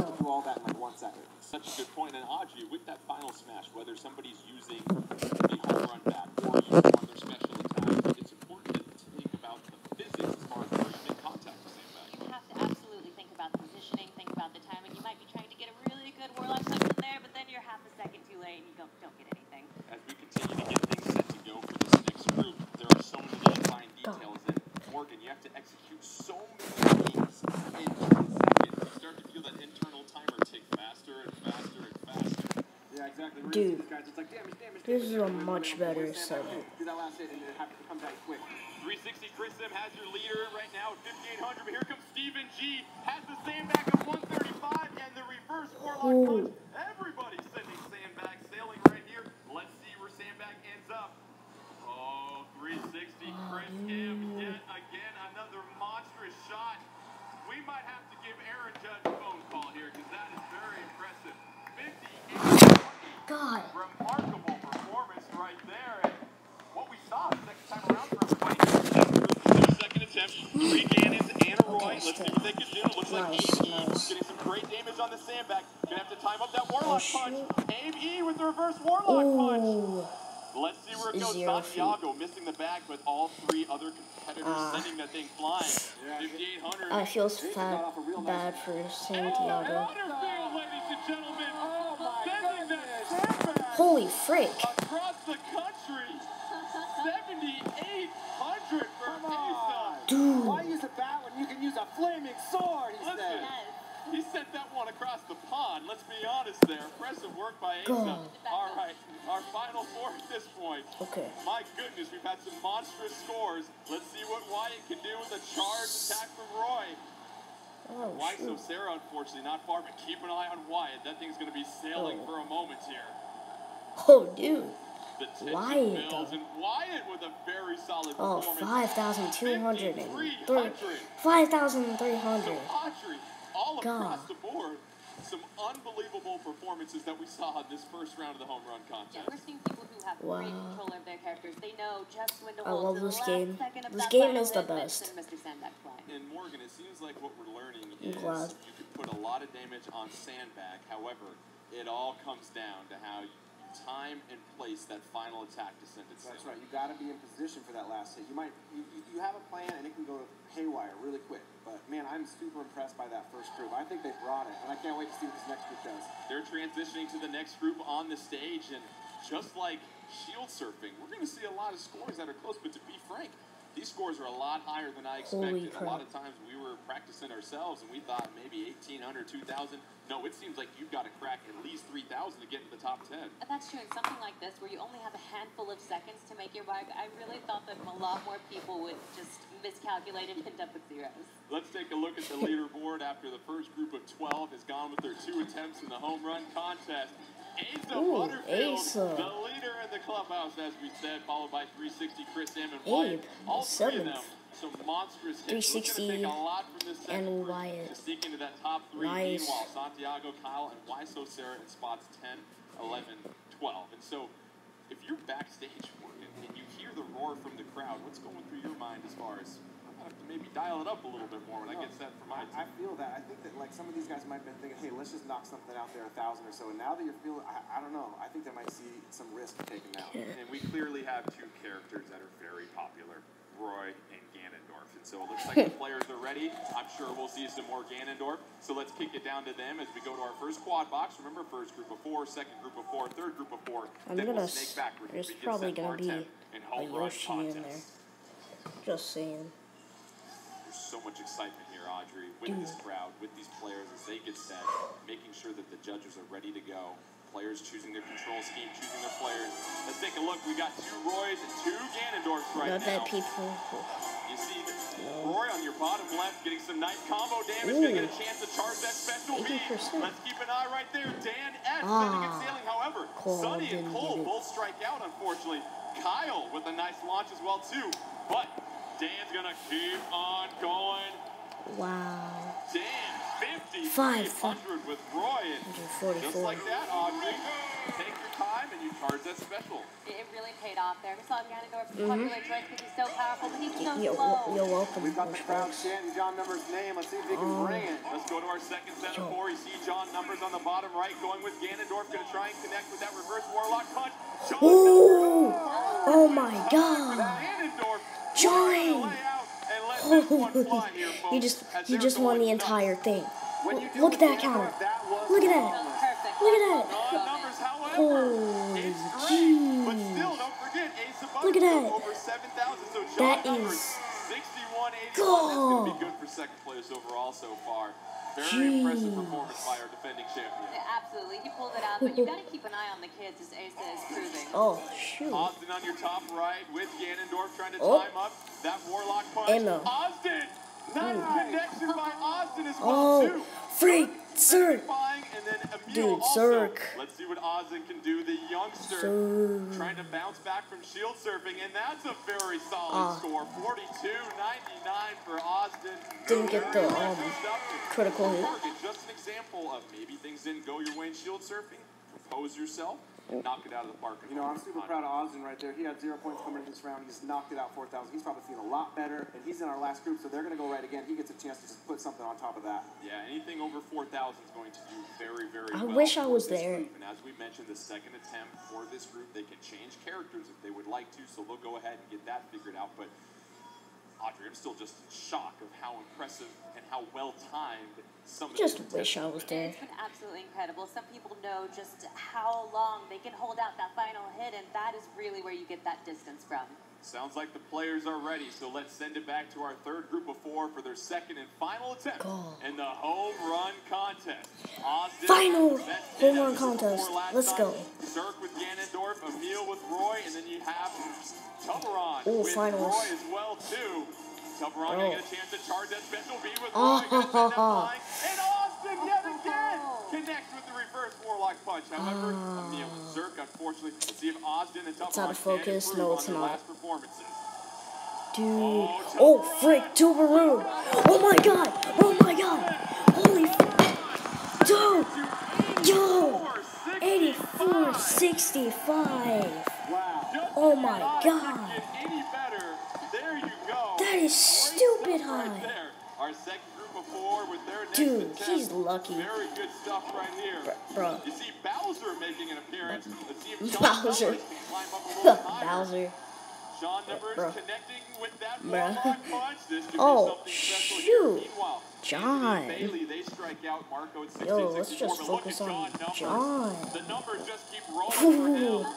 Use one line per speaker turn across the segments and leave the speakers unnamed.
do all that in like 1 second.
Such a good point. And Audrey, with that final smash, whether somebody's using the home run bat or using one of their special attacks, it's important to think about the physics as far as where you make contact with sandbag.
You have to absolutely think about the positioning, think about the timing. You might be trying to get a really good Warlock punch in there, but then you're half a second too late and you don't get anything.
As we continue to get things set to go for this next group, there are so many little fine details. And Morgan, you have to execute so many things in 1 second. You start to feel that internal timer tick faster and faster and faster.
Yeah, exactly.
Dude,
It's like, damage.
this is a much better setup.
Do that last hit and then have to come back quick.
360 Chris M has your leader right now at 5,800, but here comes Steven G. Has the sandbag of 135 and the reverse Warlock punch. Everybody's sending sandbag sailing right here. Let's see where sandbag ends up. Oh, 360 Chris M yet again, another monstrous shot. We might have to give Aaron Judge a phone call here because that is very impressive. 58.
God.
Remarkable performance right there. And what we saw the second time around for everybody. Second attempt, 3 Gannons and a Roy. Let's see what they can do. Looks like Abe getting some great damage on the sandbag. Gonna have to time up that Warlock punch. Abe E with the reverse Warlock punch. Let's see where it goes. Santiago missing the bag, but all 3 other competitors sending that thing flying. 5,800.
I feel bad for Santiago.
Ladies and gentlemen.
Holy frick.
Across the country, 7,800 for Asa.
Dude.
Why use a bat when you can use a flaming sword? He said.
He sent that one across the pond. Let's be honest there. Impressive work by Asa.
God.
All right, our final 4 at this point.
Okay.
My goodness, we've had some monstrous scores. Let's see what Wyatt can do with a charged attack from Roy.
Oh,
Why so
shoot.
Sarah, unfortunately, not far, but keep an eye on Wyatt. That thing's going to be sailing for a moment here.
Oh, dude.
The tension
Wyatt,
builds,
though.
and Wyatt with a very solid
Oh,
performance.
5,203.
5,300.
5,300.
So Audrey, all
God.
across the board, some unbelievable performances that we saw in this first round of the home run contest.
Yeah, we're seeing people who have great control of their characters. They know just when to
I
hold
love
to the
this
last
game.
second of
This
that
game
final
is the
hit, but
best.
send Mr. Sandbag fly.
And Morgan, it seems like what we're learning is
glad.
you can put a lot of damage on sandbag. However, it all comes down to how you time and place that final attack to send it sailing.
That's right. You got to be in position for that last hit. You have a plan and it can go haywire really quick. But man, I'm super impressed by that first group. I think they brought it, and I can't wait to see what this next group does.
They're transitioning to the next group on the stage, and just like shield surfing, we're going to see a lot of scores that are close. But to be frank, these scores are a lot higher than I expected. A lot of times we were practicing ourselves, and we thought maybe 1,800, 2,000. No, it seems like you've got to crack at least 3,000 to get into the top 10.
And that's true. In something like this, where you only have a handful of seconds to make your bag, I really thought that a lot more people would just miscalculate and end up with zeros.
Let's take a look at the leaderboard after the first group of 12 has gone with their 2 attempts in the home run contest. Asa Butterfield, the leader in the clubhouse, as we said, followed by 360 Chris M and Wyatt. All 3 of them, some monstrous hits.
360
take a lot from this
and Wyatt.
to sneak into that top 3.
Nice.
Meanwhile, Santiago, Kyle, and Waiso Sarah in spots 10, 11, 12. And so, if you're backstage working and you hear the roar from the crowd, what's going through your mind as far as I have to maybe dial it up a little bit more when I get set for my team?
I feel that. I think that like some of these guys might have been thinking, hey, let's just knock something out there 1,000 or so. And now that you're feeling, I don't know. I think they might see some risk taken out.
And we clearly have 2 characters that are very popular, Roy and Ganondorf. And so it looks like the players are ready. I'm sure we'll see some more Ganondorf. So let's kick it down to them as we go to our first quad box. Remember, first group of 4, second group of 4, third group of 4.
There's probably gonna be a Yoshi in there. Just saying.
There's so much excitement here, Audrey, with this crowd, with these players as they get set, making sure that the judges are ready to go. Players choosing their control scheme, choosing their players. Let's take a look. We got 2 Roys and 2 Ganondorfs right now.
Not that people.
You see Roy on your bottom left getting some nice combo damage. Gonna get a chance to charge that special beam. Let's keep an eye right there. Dan S. sending it sailing. However, Sonny and Cole both strike out, unfortunately. Kyle with a nice launch as well, too. But Dan's gonna keep on going.
Wow.
Dan, 5,300 with Roy. And just like that, Audrey, take your time and you charge that special.
It really paid off there. We saw Ganondorf popular choice because he's so powerful, but he's so
You're
slow.
welcome.
We've got the crowd chanting John Numbers' name. Let's see if they can bring it.
Let's go to our second set of four. You see John Numbers on the bottom right going with Ganondorf. Going to try and connect with that reverse Warlock punch. John
Ooh! Oh my God!
Ganondorf
Giant! He just won the entire thing. Look at that counter. Look at that. Look at that. Holy jeez.
But still, don't forget, Ace of
Look at that.
over 7,000. So John
That
Numbers,
is
61, 81. That's
gold.
going to be good for second place overall so far. Very impressive performance by our defending champion.
Yeah, absolutely, he pulled it out, but you got to keep an eye on the kids as Asa is proving.
Oh shoot!
Austin on your top right with Ganondorf trying to time up that Warlock punch.
Emma.
Austin! Nice connection by Austin as well, too.
Freak, Zerk.
And then Emil
Dude,
also.
Zerk.
Let's see what Austin can do. The youngster
Zerk.
trying to bounce back from shield surfing, and that's a very solid score. 42-99 for Austin.
Didn't get the critical hit.
Just an example of maybe things didn't go your way in shield surfing. Propose yourself and knock it out of the park.
You know, I'm super proud of Austin right there. He had 0 points coming in this round. He just knocked it out 4,000. He's probably feeling a lot better, and he's in our last group, so they're going to go right again. He gets a chance to just put something on top of that.
Yeah, anything over 4,000 is going to do very, very
I
well.
wish I
for
was
this
there.
group. And as we mentioned, the second attempt for this group, they can change characters if they would like to, so they'll go ahead and get that figured out. But Audrey, I'm still just in shock of how impressive and how well-timed some of
Just
these
wish I was there.
It's been absolutely incredible. Some people know just how long they can hold out that final hit, and that is really where you get that distance from.
Sounds like the players are ready, so let's send it back to our third group of four for their second and final attempt in the home run contest. Austin,
Final
best
home
hit
run
as we
contest.
before last
Let's
time.
go.
Zerk with Ganondorf, Emil with Roy, and then you have Tuberon
Ooh,
with
finals.
Roy as well, too. Tuberon gonna get a chance to charge that special B with Roy.
Oh.
Gonna send that flying. And Austin yet again connects with the reverse Warlock punch. However, Emil and Zerk, unfortunately, let's see if Austin and Tuberon
out of focus.
can
No,
improve
it's
on their
not.
last performances.
Dude. Oh, frick, Tuberon. Oh my God. Oh my God. Holy dude. Yo. 84-65.
Wow.
Oh my God.
Any better. There you go.
That is stupid high.
Right there. Our second group of four with their next
Dude,
attempt.
he's lucky.
Very good stuff right here.
Bro.
You see Bowser making an appearance. Let's see if John
Bowser.
Numbers can climb up a little higher.
Bowser.
John Numbers
Bro.
connecting with that
Bro.
Warlock punch. This could
Oh,
be something special here.
shoot.
Meanwhile,
John.
Anthony Bailey, they strike out Marco at 16-64.
Yo, let's just
But look
focus
at
on
Numbers.
John.
The numbers just keep rolling for him.
Ooh.
Stand back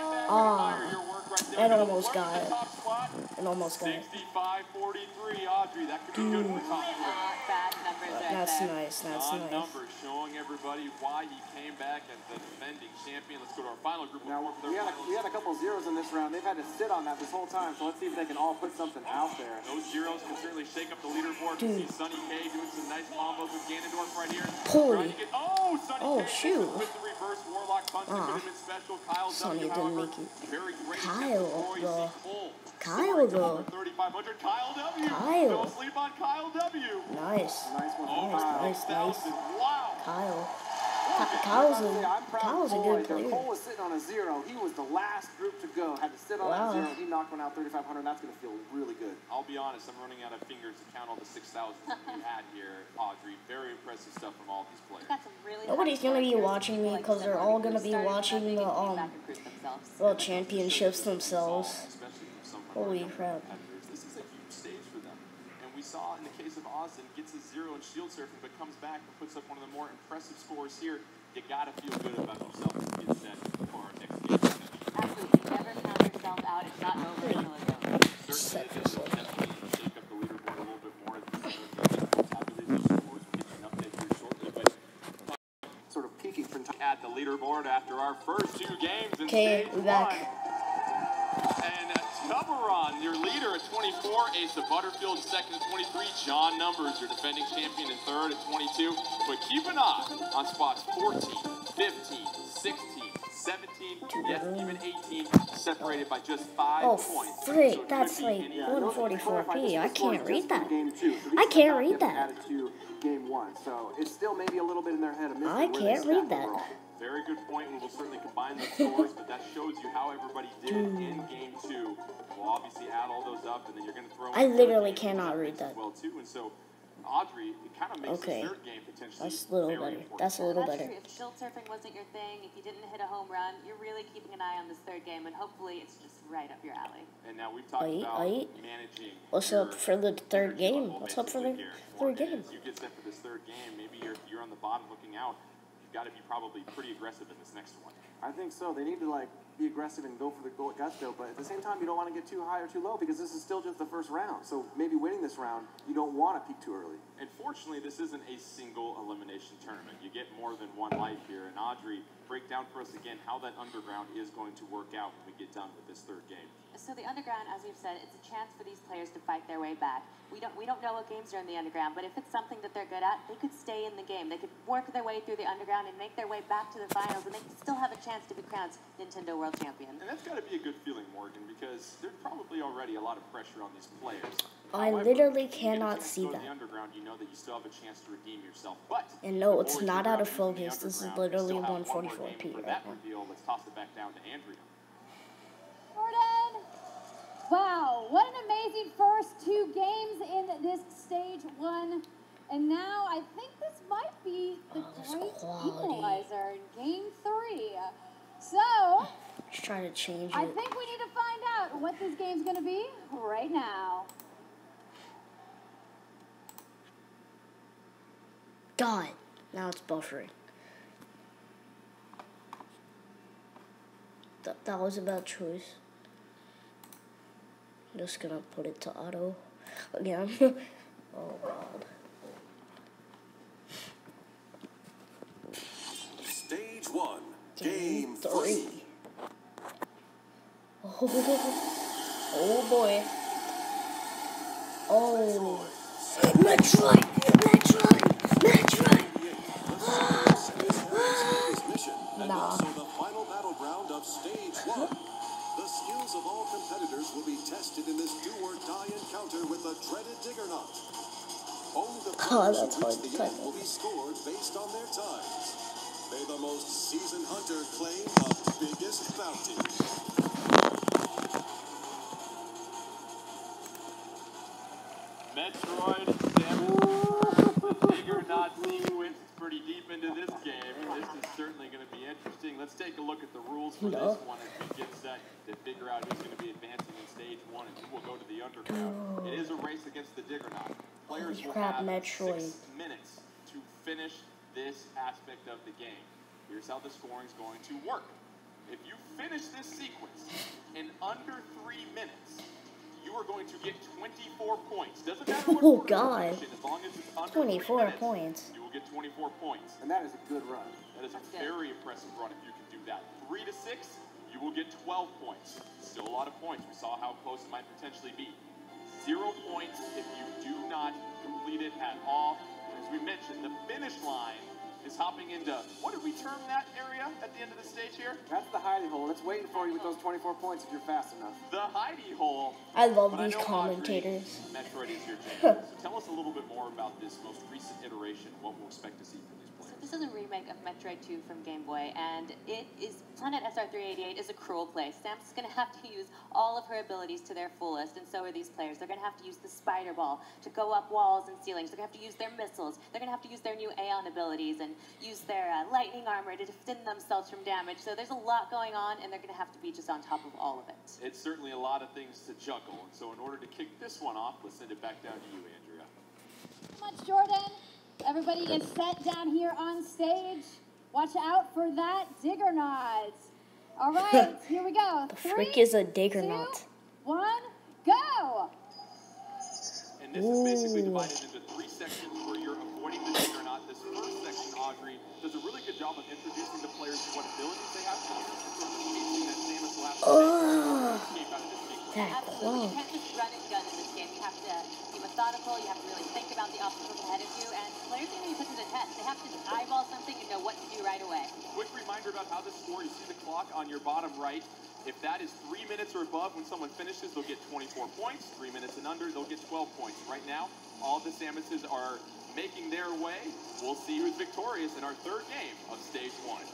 and
Ah.
admire your work right there.
It
Gonna
almost
work
got
the
it.
top spot.
It almost got it.
65-43, Audrey. That could be good for top four.
Not bad numbers right
That's
there.
nice. That's
John
nice.
Numbers showing everybody why he came back as the defending champion. Let's go to our final group of
Now,
four for
we
their
had,
final
we had a couple zeros in this round. They've had to sit on that this whole time, so let's see if they can all put something out there.
Those zeros can certainly shake up the leaderboard. We see Sonny K doing some nice combos with Ganondorf right here.
Holy.
Trying to get, Sonny
Oh,
K
shoot.
with the reverse Warlock punch. That could have been special. Kyle
Sonny
W,
didn't
however,
make it.
very great
Kyle,
attempt with Roy
though.
C. Cole.
Kyle,
Soaring to
though.
over 3,500. Kyle W.
Kyle.
Don't sleep on Kyle W.
Nice.
Nice one.
Over
Nice.
6,000. Wow.
Kyle.
I'm
Kyle's
proud
a
of Cole
good
right there.
player.
Cole was sitting on a zero. He was the last group to go. Had to sit on
Wow.
that zero. He knocked one out 3,500. That's going to feel really good.
I'll be honest, I'm running out of fingers to count all the 6,000 that we had here, Audrey. Very impressive stuff from all these players.
Got some really
Nobody's gonna be
hardcore
watching me
players
because they're
that
all
already
gonna be
started
watching
nothing
the
and came back and proved themselves.
World Championships themselves.
Especially from some of our
Holy
younger
crap.
competitors. This is a huge stage for them. And we saw in the case of Austin, gets a zero in shield surfing, but comes back and puts up one of the more impressive scores here. You gotta feel good about yourself as you get set for our next game.
Absolutely. Never count yourself out. It's not over until it's over.
Certainly, this will definitely shake up the leaderboard a little bit more as we tabulate those scores. We'll get you an update here shortly. But
Sort of peaking from time.
at the leaderboard after our first two games in
Okay,
stage
we're
one.
back.
And Tuberon, your leader at 24, Asa Butterfield second at 23, John Numbers, your defending champion in third at 22. But keep an eye on spots 14, 15, 16, 17, yes, even 18, separated by just 5
Oh,
points.
frick,
So it
that's
could be
like
any-
144p. I can't read that.
Game 2. So these
I can't
setbacks
read
have been
that.
added to game 1. So it's still maybe a little bit in their head of mystery.
I
where they
can't
stack
read that.
overall.
Very good point. We will certainly combine the scores, but that shows you how everybody did in game 2. We'll obviously add all those up, and then you're going to throw.
I
in
literally
third game
cannot read
as
that.
well too. And so, Audrey, it kind of makes
Okay.
the third game potentially
That's a little
very
better.
important.
That's a little
That's
better.
true. If shield surfing wasn't your thing, if you didn't hit a home run, you're really keeping an eye on this third game, and hopefully it's just right up your alley.
And now we've talked about managing.
What's
your
up for the third
energy
game?
level
What's up for
basically
the
here.
third
And
game?
as you get set for this third game, maybe you're on the bottom looking out. You've got to be probably pretty aggressive in this next one.
I think so. They need to be aggressive and go for the gusto, but at the same time, you don't want to get too high or too low because this is still just the first round. So maybe winning this round, you don't want to peak too early.
And fortunately, this isn't a single elimination tournament. You get more than one life here. And Audrey, break down for us again how that underground is going to work out when we get done with this third game.
So the underground, as we've said, it's a chance for these players to fight their way back. We don't know what games are in the underground, but if it's something that they're good at, they could stay in the game. They could work their way through the underground and make their way back to the finals, and they could still have a chance to be crowned Nintendo World Champion.
And that's got to be a good feeling, Morgan, because there's probably already a lot of pressure on these players.
I
However,
literally
if you get a
cannot
chance to
see
go to
that.
The underground, you know that you still have a chance to redeem yourself. But
And no,
before
it's
we
not
figure
out of
who's in the
focus. This is
underground, we
literally
still have one more
144p
game. For
right
that
now.
reveal, let's toss it back down to Andrea.
Jordan! Wow, what an amazing first 2 games in this stage 1. And now I think this might be the
this
great
quality.
equalizer in game 3. So,
Just trying to change
I
it.
think we need to find out what this game's going to be right now.
God, now it's buffering. That was a bad choice. I'm just gonna put it to auto again. Oh God.
Stage 1, game 3.
Oh boy. Oh. Metroid!
And
Nah.
also the final battleground of stage 1. The skills of all competitors will be tested in this do-or-die encounter with the dreaded Diggernaut. Only the players
that's
who
hard
reach
to
the end
type.
will be scored based on their times. May the most seasoned hunter claim the biggest bounty.
Metroid, Samus, the Diggernaut sequence is pretty deep into this game. This is certainly going to be interesting. Let's take a look at the rules for this one as we get set to figure out who's going to be advancing in stage 1 and who will go to the underground. It is a race against the Diggernaut. Players will
crap,
have
Metroid.
6 minutes to finish this aspect of the game. Here's how the scoring is going to work. If you finish this sequence in under 3 minutes, you are going to get 24 points. Doesn't matter what
Oh,
order you
God.
finish in, as long as it's under
24
3 minutes,
points.
you will get 24 points.
And that is a good run.
That is a
That's good.
very impressive run if you can do that. 3 to 6, you will get 12 points. Still a lot of points. We saw how close it might potentially be. 0 points if you do not complete it at all. As we mentioned, the finish line is hopping into, what did we term that area at the end of the stage here?
That's the hidey hole. It's waiting for you with those 24 points if you're fast enough.
The hidey hole.
I love
But
these
know,
commentators.
Audrey, Metroid is your jam. So tell us a little bit more about this most recent iteration, what we'll expect to see from these players.
This is a remake of Metroid 2 from Game Boy, and Planet SR388 is a cruel place. Samus is going to have to use all of her abilities to their fullest, and so are these players. They're going to have to use the Spider Ball to go up walls and ceilings. They're going to have to use their missiles. They're going to have to use their new Aeon abilities and use their lightning armor to defend themselves from damage. So there's a lot going on, and they're going to have to be just on top of all of it.
It's certainly a lot of things to juggle, and so in order to kick this one off, let's send it back down to you, Andrea.
Thank you so much, Jordan. Everybody is set down here on stage. Watch out for that Diggernaut. All right, here we go.
The
3,
frick is a
2,
Diggernaut?
1, go!
And this is basically divided into 3 sections where you're avoiding the Diggernaut. This first section, Audrey, does a really good job of introducing the players to what abilities they have. That Samus will have to escape out of this sequence.
That
Absolutely. You
close.
can't just run and gun in this game. You must methodical. You have to really think about the obstacles ahead of you, and players are going to be put to the test. They have to eyeball something and know what to do right away.
Quick reminder about how this score, you see the clock on your bottom right. If that is 3 minutes or above when someone finishes, they'll get 24 points. 3 minutes and under, they'll get 12 points. Right now, all the Samuses are making their way. We'll see who's victorious in our third game of Stage 1.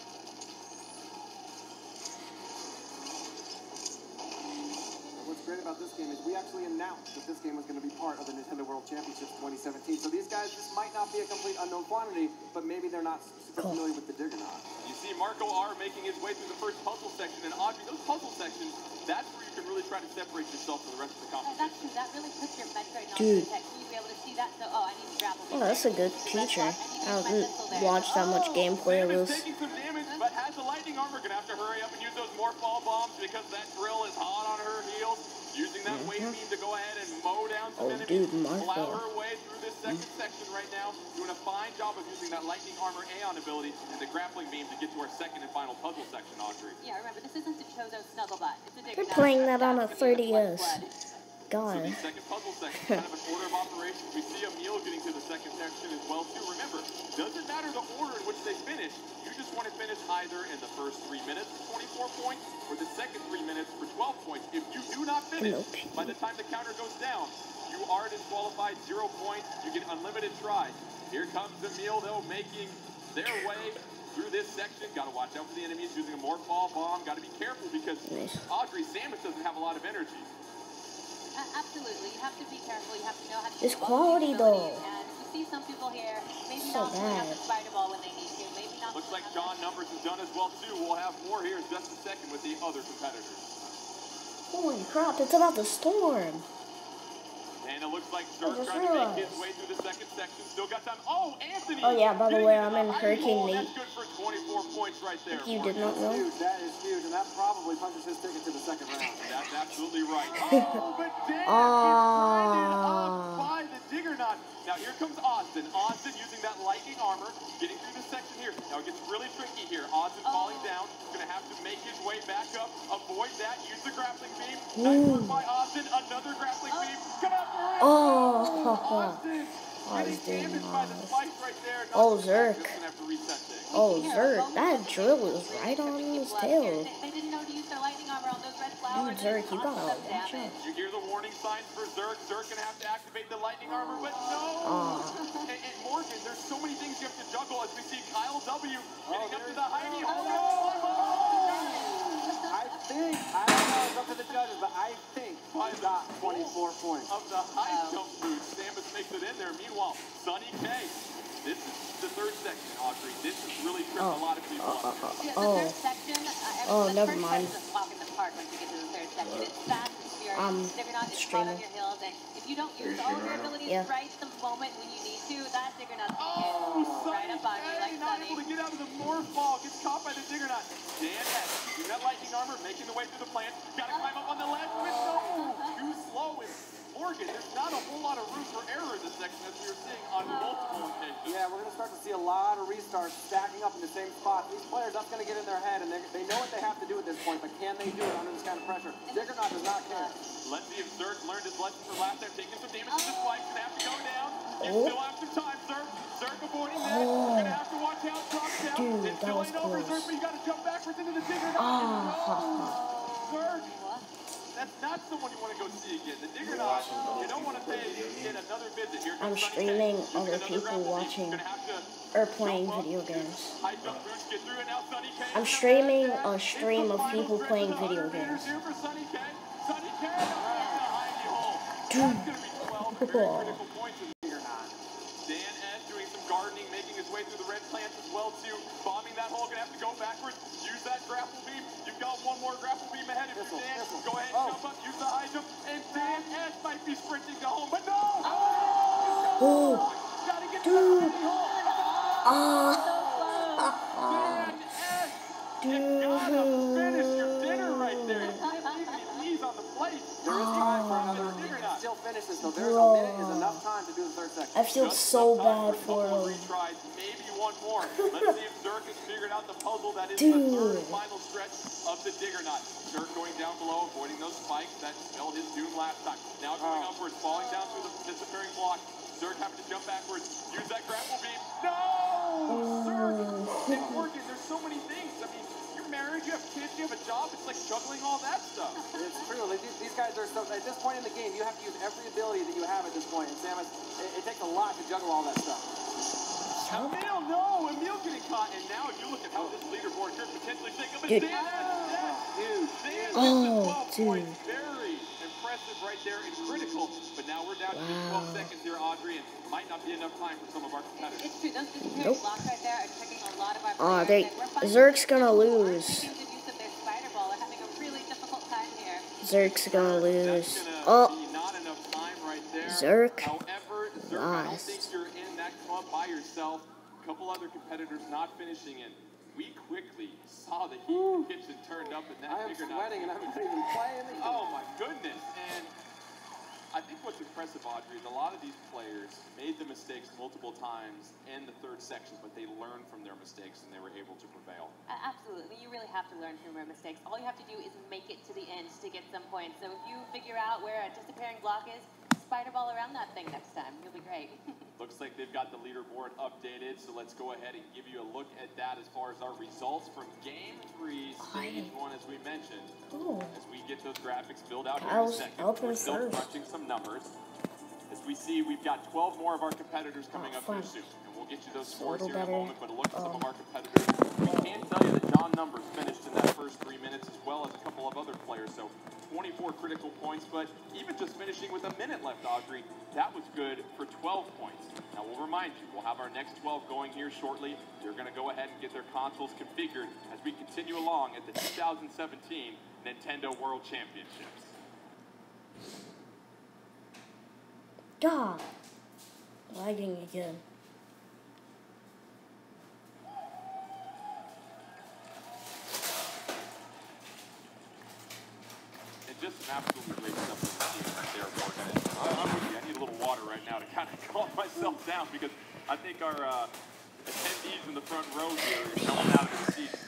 What's great about this game is we actually announced that this game was going to be part of the Nintendo World Championships 2017. So these guys, this might not be a complete unknown quantity, but maybe they're not super familiar with the Diggernaut.
You see Marco R making his way through the first puzzle section, and Audrey, those puzzle sections, that's where you can really try to separate yourself from the rest of the competition.
That really puts your Metroid knowledge in tech. You'll be able to see that. So, I need to grapple.
Oh, that's a good feature. I haven't watched that much gameplay of
Samus
this.
taking some damage, but has the lightning armor. Gonna have to hurry up and use those more fall bombs because that drill is hot on her heels. Using that wave beam to go ahead and mow down some enemies. Plow her way through this second section right now. Doing a fine job of using that lightning armor Aeon ability and the grappling beam to get to our second and final puzzle section, Audrey.
Yeah, remember, this isn't the Chozo Snugglebot. It's a Diggernaut.
They're playing that on a 3DS. God.
So the second puzzle section, kind of an order of operations. We see Emil getting to the second section as well, too. Remember, doesn't matter the order in which they finish. You just want to finish either in the first 3 minutes for 24 points or the second 3 minutes for 12 points. If you do not finish by the time the counter goes down, you are disqualified, 0 points. You get unlimited tries. Here comes Emil, though, making their way through this section. Got to watch out for the enemies using a more fall bomb. Got to be careful because Audrey, Samus doesn't have a lot of energy.
Absolutely, you have to be careful. You have to know how to.
It's quality though.
And you see some people here, maybe
So
not pulling out
bad.
the spider ball when they need to. Maybe not.
Looks like John Numbers is done as well too. We'll have more here in just a second with the other competitors.
Holy crap, it's about to storm.
And it looks like Zerk trying to make his way through the second section. Still got time. Oh, Anthony!
Oh yeah, by the way, I'm in Hurricane Nate.
That's good for 24 points right there.
If you did not know.
That is huge, and that probably punches his ticket to the second round.
That's absolutely right. Oh, but Dan
Oh.
gets grinded up by the Diggernaut. Now here comes Austin. Austin using that lightning armor, getting through the section here. Now it gets really tricky here. Austin falling down. Gonna have to make his way back up. Avoid that. Use the grappling beam. Nice work by Austin. Another grappling beam. Gonna have to hurry up. Austin getting damaged by the spikes right there.
Oh, Zerk.
Just gonna have to reset things.
Oh, Zerk, that drill was right on his tail.
They didn't know to use their lightning armor on those red flowers.
Dude, Zerk, you gotta watch out.
You hear the warning signs for Zerk. Zerk gonna have to activate the lightning armor, but no! And Morgan, there's so many things you have to juggle as we see Kyle W. getting up to the Heidi Hole.
I don't know, it's up to the judges, but I think I got 24 points.
Of the high jump boost, Samus makes it in there. Meanwhile, Sunny K. This is the third section, Audrey. This has really tripped a lot of people up.
Yeah, the third section, the
never
first
mind.
section's a walk in the park once you get to the third section. It's fast and furious. Diggernaut is hot on your heels, and if you don't use all of your abilities right the moment when you need to, that Diggernaut's going to get right up on you like
not
Sunny.
able to get out of the morph ball. Gets caught by the Diggernaut. Dan S. using that lightning armor, making the way through the plant. Gotta climb up on the ledge. But no! Too slow. And Morgan, there's not a whole lot of room for error in this section as we were seeing on multiple occasions.
Yeah, we're going to start to see a lot of restarts stacking up in the same spot. These players, that's going to get in their head, and they know what they have to do at this point, but can they do it under this kind of pressure? Diggernaut does not care.
Let's see if Zerk learned his lesson from last time, taking some damage to the spikes. Gonna have to go down. You still have some time, Zerk. Zerk avoiding that. Gonna have to watch out, drop down.
Dude,
It
that
still
was
ain't over,
close.
Zerk, but you gotta jump backwards into the Diggernaut. Zerk. That's not someone you want to go see again. The Diggernaut, you don't want to pay in another visit. Here
I'm
comes Sunny
streaming
K.
other
Using
people
another grapple beam.
watching
Gonna have to
or playing
jump up.
video games.
High jump boost, get through it now, Sunny K.
I'm streaming a stream of people playing video games.
Here for Sunny K. Sunny K. Heidi Hole.
Dude.
That's gonna be 12 very critical points in the Diggernaut. Dan S. doing some gardening, making his way through the red plants as well too. Bombing that hole, gonna have to go backwards. Use that grapple beam. You've got one more grapple beam ahead of you, Dan. Go ahead and jump up, use the high jump, and Dan S. might be sprinting to home, but no!
Oh,
Gotta get to
dude.
the Heidi Hole. Dan S. You gotta finish your dinner right there. You can't leave any knees on the plate.
There is time for another. You can still finish this, though. There's a minute is enough time to do as the third section.
I feel so bad for him.
Retries, maybe one more. Let's see if Zerk has figured out the puzzle that is
Dude.
the third and final stretch of the Digger Knot. Zerk going down below, avoiding those spikes that spelled his doom last time. Now going upwards, falling down through the disappearing block. Zerk having to jump backwards. Use that grapple beam. No! Zerk! It's working. There's so many things. I mean, you're married, you have kids, you have a job. It's like juggling all that stuff.
It's true. These guys are so. At this point in the game, you have to use every ability that you have at this point. And Samus, it takes a lot to juggle all that stuff.
Emil, no! Emil getting caught. And now if you look at how this leaderboard could potentially shake up,
Dude.
it's huge.
Oh, dude.
Very impressive right there and critical. But now we're down to just 12 seconds here, Audrey, and might not be enough time for some of our competitors.
It's true. Those disappearing blocks right there are tricking a lot of our
Oh,
players. And we're finding
Zerk's gonna
people who aren't
lose.
making good use of their spider ball are having a really difficult time here.
Zerk's gonna lose.
That's
Oh,
gonna be not enough time right there.
Zerk.
However, Zerk, I don't
Nice.
think you're in that club by yourself. A couple other competitors not finishing in. We quickly saw the heat in the kitchen turned up in that
I am
Digger
sweating and I'm not even playing.
Oh my goodness. And I think what's impressive, Audrey, is a lot of these players made the mistakes multiple times in the third section, but they learned from their mistakes and they were able to prevail.
Absolutely. You really have to learn from your mistakes. All you have to do is make it to the end to get some points. So if you figure out where a disappearing block is, spider ball around that thing next time. You'll be great.
Looks like they've got the leaderboard updated, so let's go ahead and give you a look at that as far as our results from Game 3, Stage 1, as we mentioned.
Ooh.
As we get those graphics filled out here in a
I'll
second,
open
we're still
first.
crunching some numbers. As we see, we've got 12 more of our competitors coming up here
fun.
soon. And we'll get you those
It's a
scores
little
here in a
better.
moment, but a look at some of our competitors. We can tell you that John Numbers finished in that first 3 minutes, as well as a couple of other players. So 24 critical points, but even just finishing with a minute left, Audrey, that was good for 12 points. Now, we'll remind you, we'll have our next 12 going here shortly. They're going to go ahead and get their consoles configured as we continue along at the 2017 Nintendo World Championships.
God. Lagging again.
And just an absolutely great stuff to see right there, Morgan. I'm with you. I need a little water right now to kind of calm myself down because I think our attendees in the front row here are coming out of their seats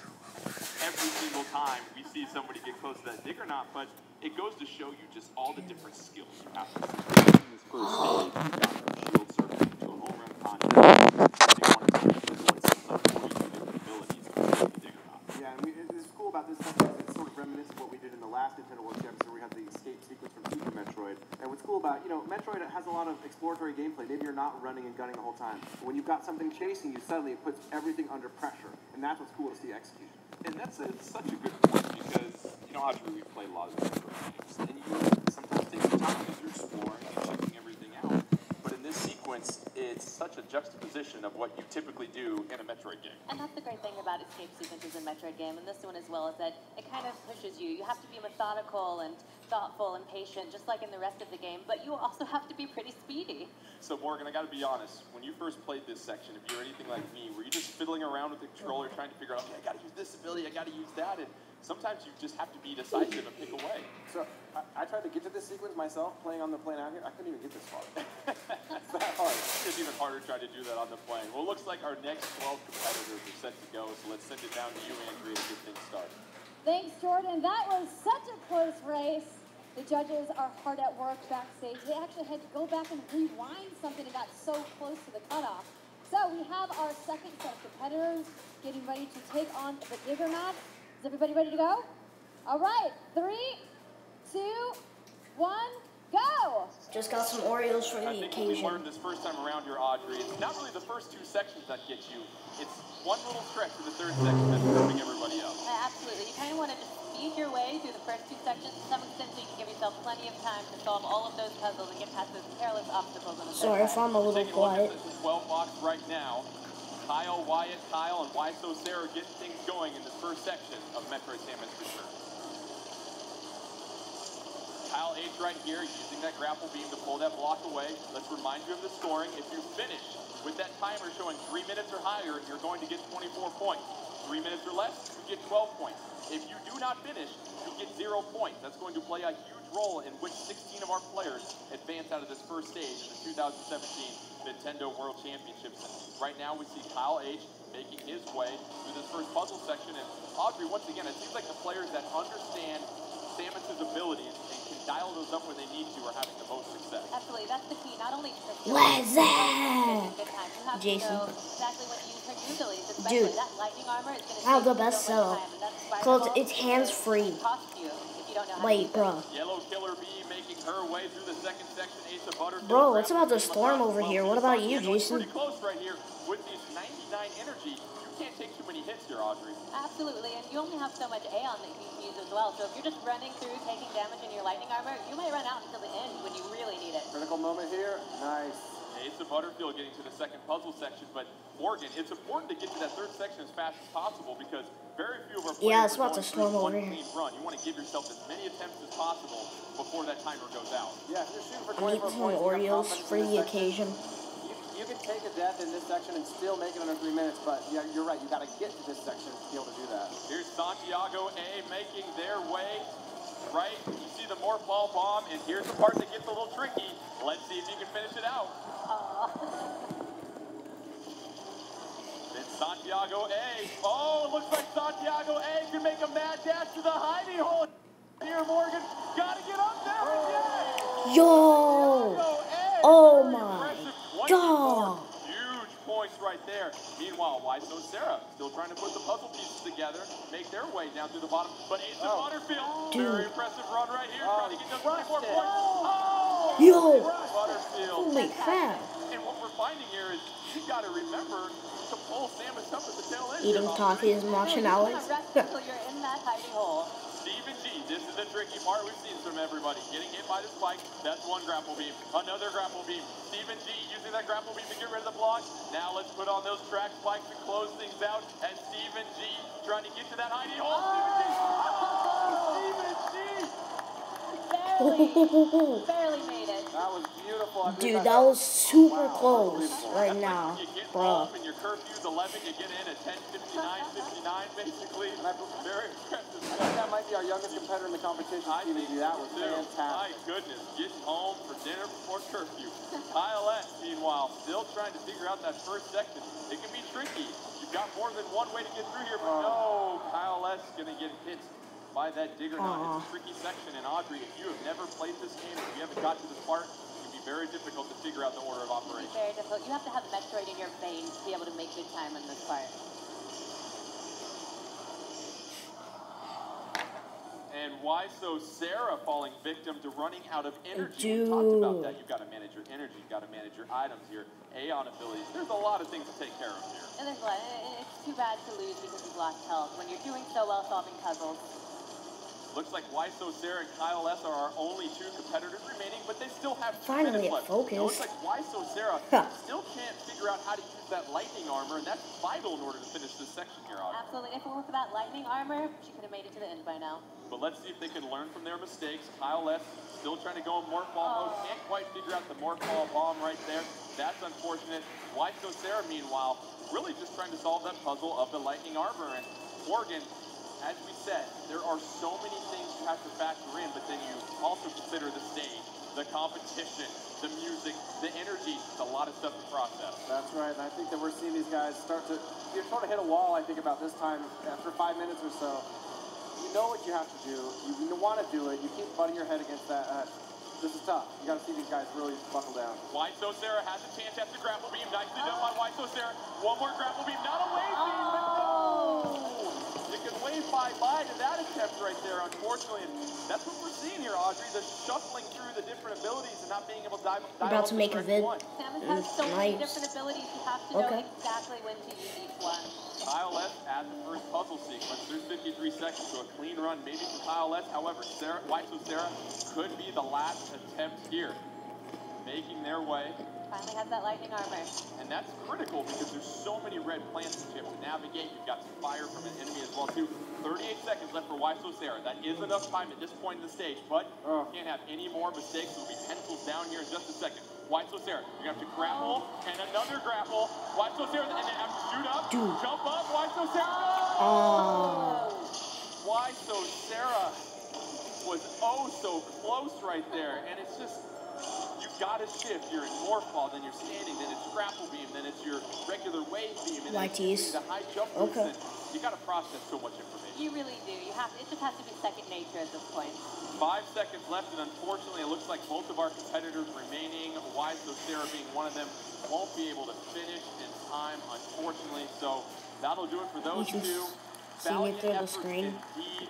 every single time we see somebody get close to that Digger Knot, but it goes to show you just all the different skills you have to see. In this first stage, you've got from shield circle to a home run contest. They want to avoid some 42 different abilities to the Digger Knot.
Yeah, and it's cool about this section is it's sort of reminiscent of what we did in the last Nintendo World Championship where we had the escape sequence from Super Metroid. And what's cool about, Metroid has a lot of exploratory gameplay. Maybe you're not running and gunning the whole time. But when you've got something chasing you, suddenly it puts everything under pressure. And that's what's cool to see execution.
And that's such a good point because, Audrey, we play a lot of different games, and you sometimes take your time as you're exploring and checking everything out. But in this sequence, it's such a juxtaposition of what you typically do in a Metroid game.
And that's the great thing about escape sequences in Metroid game, and this one as well, is that it kind of pushes you. You have to be methodical and thoughtful and patient, just like in the rest of the game, but you also have to be pretty speedy.
So, Morgan, I gotta be honest, when you first played this section, if you're anything like me, were you just fiddling around with the controller trying to figure out, okay, I gotta use this ability, I gotta use that, and sometimes you just have to be decisive and pick away.
So I tried to get to this sequence myself, playing on the plane out here. I couldn't even get this far. It's that hard.
It's even harder trying to do that on the plane. Well, it looks like our next 12 competitors are set to go, so let's send it down to you, Andrea, to get things started.
Thanks, Jordan. That was such a close race. The judges are hard at work backstage. They actually had to go back and rewind something that got so close to the cutoff. So we have our second set of competitors getting ready to take on the Digger Knot. Is everybody ready to go? All right, 3, 2, 1, go!
Just got some Oreos for
I
the
think what we
occasion.
learned this first time around here, Audrey, it's not really the first 2 sections that get you. It's one little stretch in the third section that's moving everybody up.
Absolutely. You kind of want to just speed your way through the first 2 sections to some extent so you can give yourself plenty of time to solve all of those puzzles and get past those careless obstacles in the
Sorry if I'm a little
Taking a look
quiet.
at the 12 box right now. Kyle, Wyatt, Kyle, and Waiso Sarah getting things going in the first section of Metroid Samus Return. Kyle H right here using that grapple beam to pull that block away. Let's remind you of the scoring. If you finish with that timer showing 3 minutes or higher, you're going to get 24 points. 3 minutes or less, you get 12 points. If you do not finish, you get 0 points. That's going to play a huge role in which 16 of our players advance out of this first stage in the 2017 Nintendo World Championships. And right now we see Kyle H making his way through this first puzzle section. And Audrey, once again, it seems like the players that understand Samus's abilities and can dial those up when they need to are having the most success.
Absolutely, that's the key. Not only to
What's that?
good time, you have
Jason.
to know exactly when to use her new abilities, especially
Dude.
that lightning armor is going to
I have
take
the best
so much
setup.
time, and that spider
Cause
ball
it's hands-free.
cost you if you don't know how to
Wait,
use it.
bro.
Yellow Killer Bee making her way through the second section. Asa Butterfield.
Bro, it's about to storm over here. What about you, Jason?
Pretty close right here with these 99 energy. You can't take too many hits here, Audrey.
Absolutely, and you only have so much Aeon that you can use as well. So if you're just running through, taking damage in your lightning armor, you might run out until the end when you really need it.
Critical moment here. Nice.
Asa Butterfield getting to the second puzzle section, but Morgan, it's important to get to that third section as fast as possible because very few of our players
Yeah, it's
are
about to
going
storm
through
over
one
here.
clean run. You want to give yourself as many attempts as possible before that timer goes out.
Yeah, if you're shooting for
I need
24
some
points, you have
Oreos
confidence
for
in
the
this section.
occasion.
You can take a death in this section and still make it under 3 minutes, but yeah, you're right. You got to get to this section to be able to do that.
Here's Santiago A making their way right. You see the morph ball bomb, and here's the part that gets a little tricky. Let's see if you can finish it out. Then Santiago A. Oh, it looks like Santiago A can make a mad dash to the hiding hole. Here, Morgan, gotta get up there again.
Yo!
Santiago A,
Oh
very
my
impressive. 24
God!
Huge points right there. Meanwhile, Wiseau Sarah still trying to put the puzzle pieces together, make their way down to the bottom. But Asa Butterfield, very impressive run right here, trying to get those 24 points. Oh!
Yo!
Butterfield.
Holy crap!
And what we're finding here is you got to remember to pull Samus up at the tail end.
Eating toffee and watching Alex.
Rest until you're in that hiding hole.
Stephen G, this is the tricky part we've seen from everybody. Getting hit by the spike, that's one grapple beam. Another grapple beam. Stephen G using that grapple beam to get rid of the block. Now let's put on those track spikes and close things out. And Stephen G trying to get to that hiding hole. Stephen G!
Barely made it.
That was beautiful.
Dude, that was super close right now,
You get
bro.
home and your curfew's 11, you get in at 10:59, 59 basically.
And
Very impressive.
I think that might be our youngest competitor in the competition. That was
My
fantastic.
goodness, getting home for dinner before curfew. Kyle S, meanwhile, still trying to figure out that first section. It can be tricky. You've got more than one way to get through here, but no, Kyle S is going to get hit by that digger knot. It's a tricky section, and Audrey, if you have never played this game, if you haven't got to this part, it can be very difficult to figure out the order of operation.
Very difficult. You have to have Metroid in your veins to be able to make good time on this part.
And why so Sarah falling victim to running out of energy?
Dude.
We talked about that. You've got to manage your energy. You've got to manage your items here. Aeon abilities. There's a lot of things to take care of here.
And there's a lot. It's too bad to lose because you've lost health when you're doing so well solving puzzles.
Looks like Wiseau Sarah and Kyle S are our only two competitors remaining, but they still have 2
Finally,
minutes left.
focus.
It looks like Wiseau Sarah still can't figure out how to use that lightning armor, and that's vital in order to finish this section here, Audrey.
Absolutely. If it weren't for that lightning armor, she could have made it to the end by now.
But let's see if they can learn from their mistakes. Kyle S still trying to go in morph ball mode. Can't quite figure out the morph ball bomb right there. That's unfortunate. Wiseau Sarah, meanwhile, really just trying to solve that puzzle of the lightning armor. And Morgan, as we said, there are so many things you have to factor in, but then you also consider the stage, the competition, the music, the energy. It's a lot of stuff to process.
That's right, and I think that we're seeing these guys start to, you're sort of hit a wall, I think, about this time after 5 minutes or so. You know what you have to do. You want to do it. You keep butting your head against that. This is tough. You got to see these guys really buckle down.
Wiseau Sarah has a chance at the grapple beam. Nicely done by Wiseau Sarah. One more grapple beam. Not a wave beam, but no! You can wave bye-bye to that attempt right there, unfortunately. And that's what we're seeing here, Audrey. The shuffling through the different abilities and not being able to dive
About to make a vid.
Samus has so many different abilities. You have to know exactly when to use each one.
Kyle S at the first puzzle sequence. There's 53 seconds, so a clean run maybe for Kyle S. However, Wiseau Sarah could be the last attempt here. Making their way.
Finally has that lightning armor.
And that's critical because there's so many red plants that you have to navigate. You've got some fire from an enemy as well, too. 38 seconds left for Wiseau Sarah. That is enough time at this point in the stage, but can't have any more mistakes. It'll be pencils down here in just a second. Wiseau Sarah, you're going to have to grapple and another grapple. Wiseau Sarah, and then have to shoot up, jump up. Wiseau Sarah. Wiseau Sarah was oh so close right there. And it's just, you've got to shift. You're in morph ball, then you're standing, then it's grapple beam, then it's your regular wave beam, and then it's the high jump boost.
Okay.
You got to process so much information.
You really do. You have. It just has to be second nature at this point.
5 seconds left, and unfortunately, it looks like both of our competitors remaining, Wise Sarah being one of them, won't be able to finish in time, unfortunately. So that'll do it for those two.
See me through the screen.
Indeed.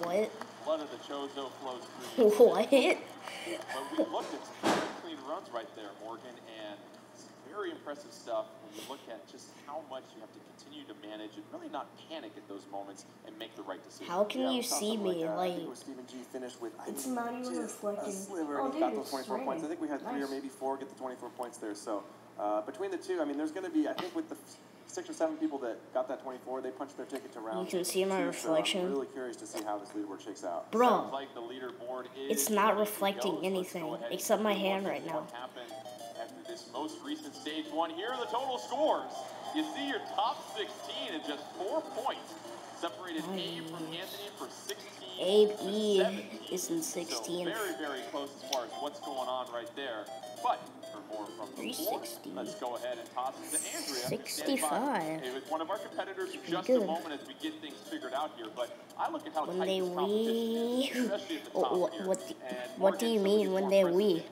What?
Blood of the Chozo flows through.
What?
But we looked at some very clean runs right there, Morgan, and some very impressive stuff when you look at just how much you have to continue to manage and really not panic at those moments and make the right decision.
How can you see me?
I
Like,
think it was Stephen G finished with,
it's not even reflecting.
a sliver,
Oh,
and he
dude,
got those 24 points. I think we had 3 or maybe 4 get the 24 points there. So between the two, I mean, there's going to be, I think with the 6 or 7 people that got that 24, they punched their ticket to round.
You can see my
2,
reflection.
So I'm really curious to see how this leaderboard shakes out.
Bro,
Like the leaderboard is
it's not reflecting anything except my hand right now.
What happened after this most recent stage 1? Here are the total scores. You see your top 16 is just 4 points. Separated Abe from Anthony for 16.
Abe
to
E
17.
is in
So
16.
very, very close as far as what's going on right there. But for more from the board,
360.
let's go ahead and toss it to Andrea.
65.
It was one of our competitors in just
good.
a moment as we get things figured out here. But I look at how
When
tight
they
this competition is, especially at the top here.
What do you mean when they we?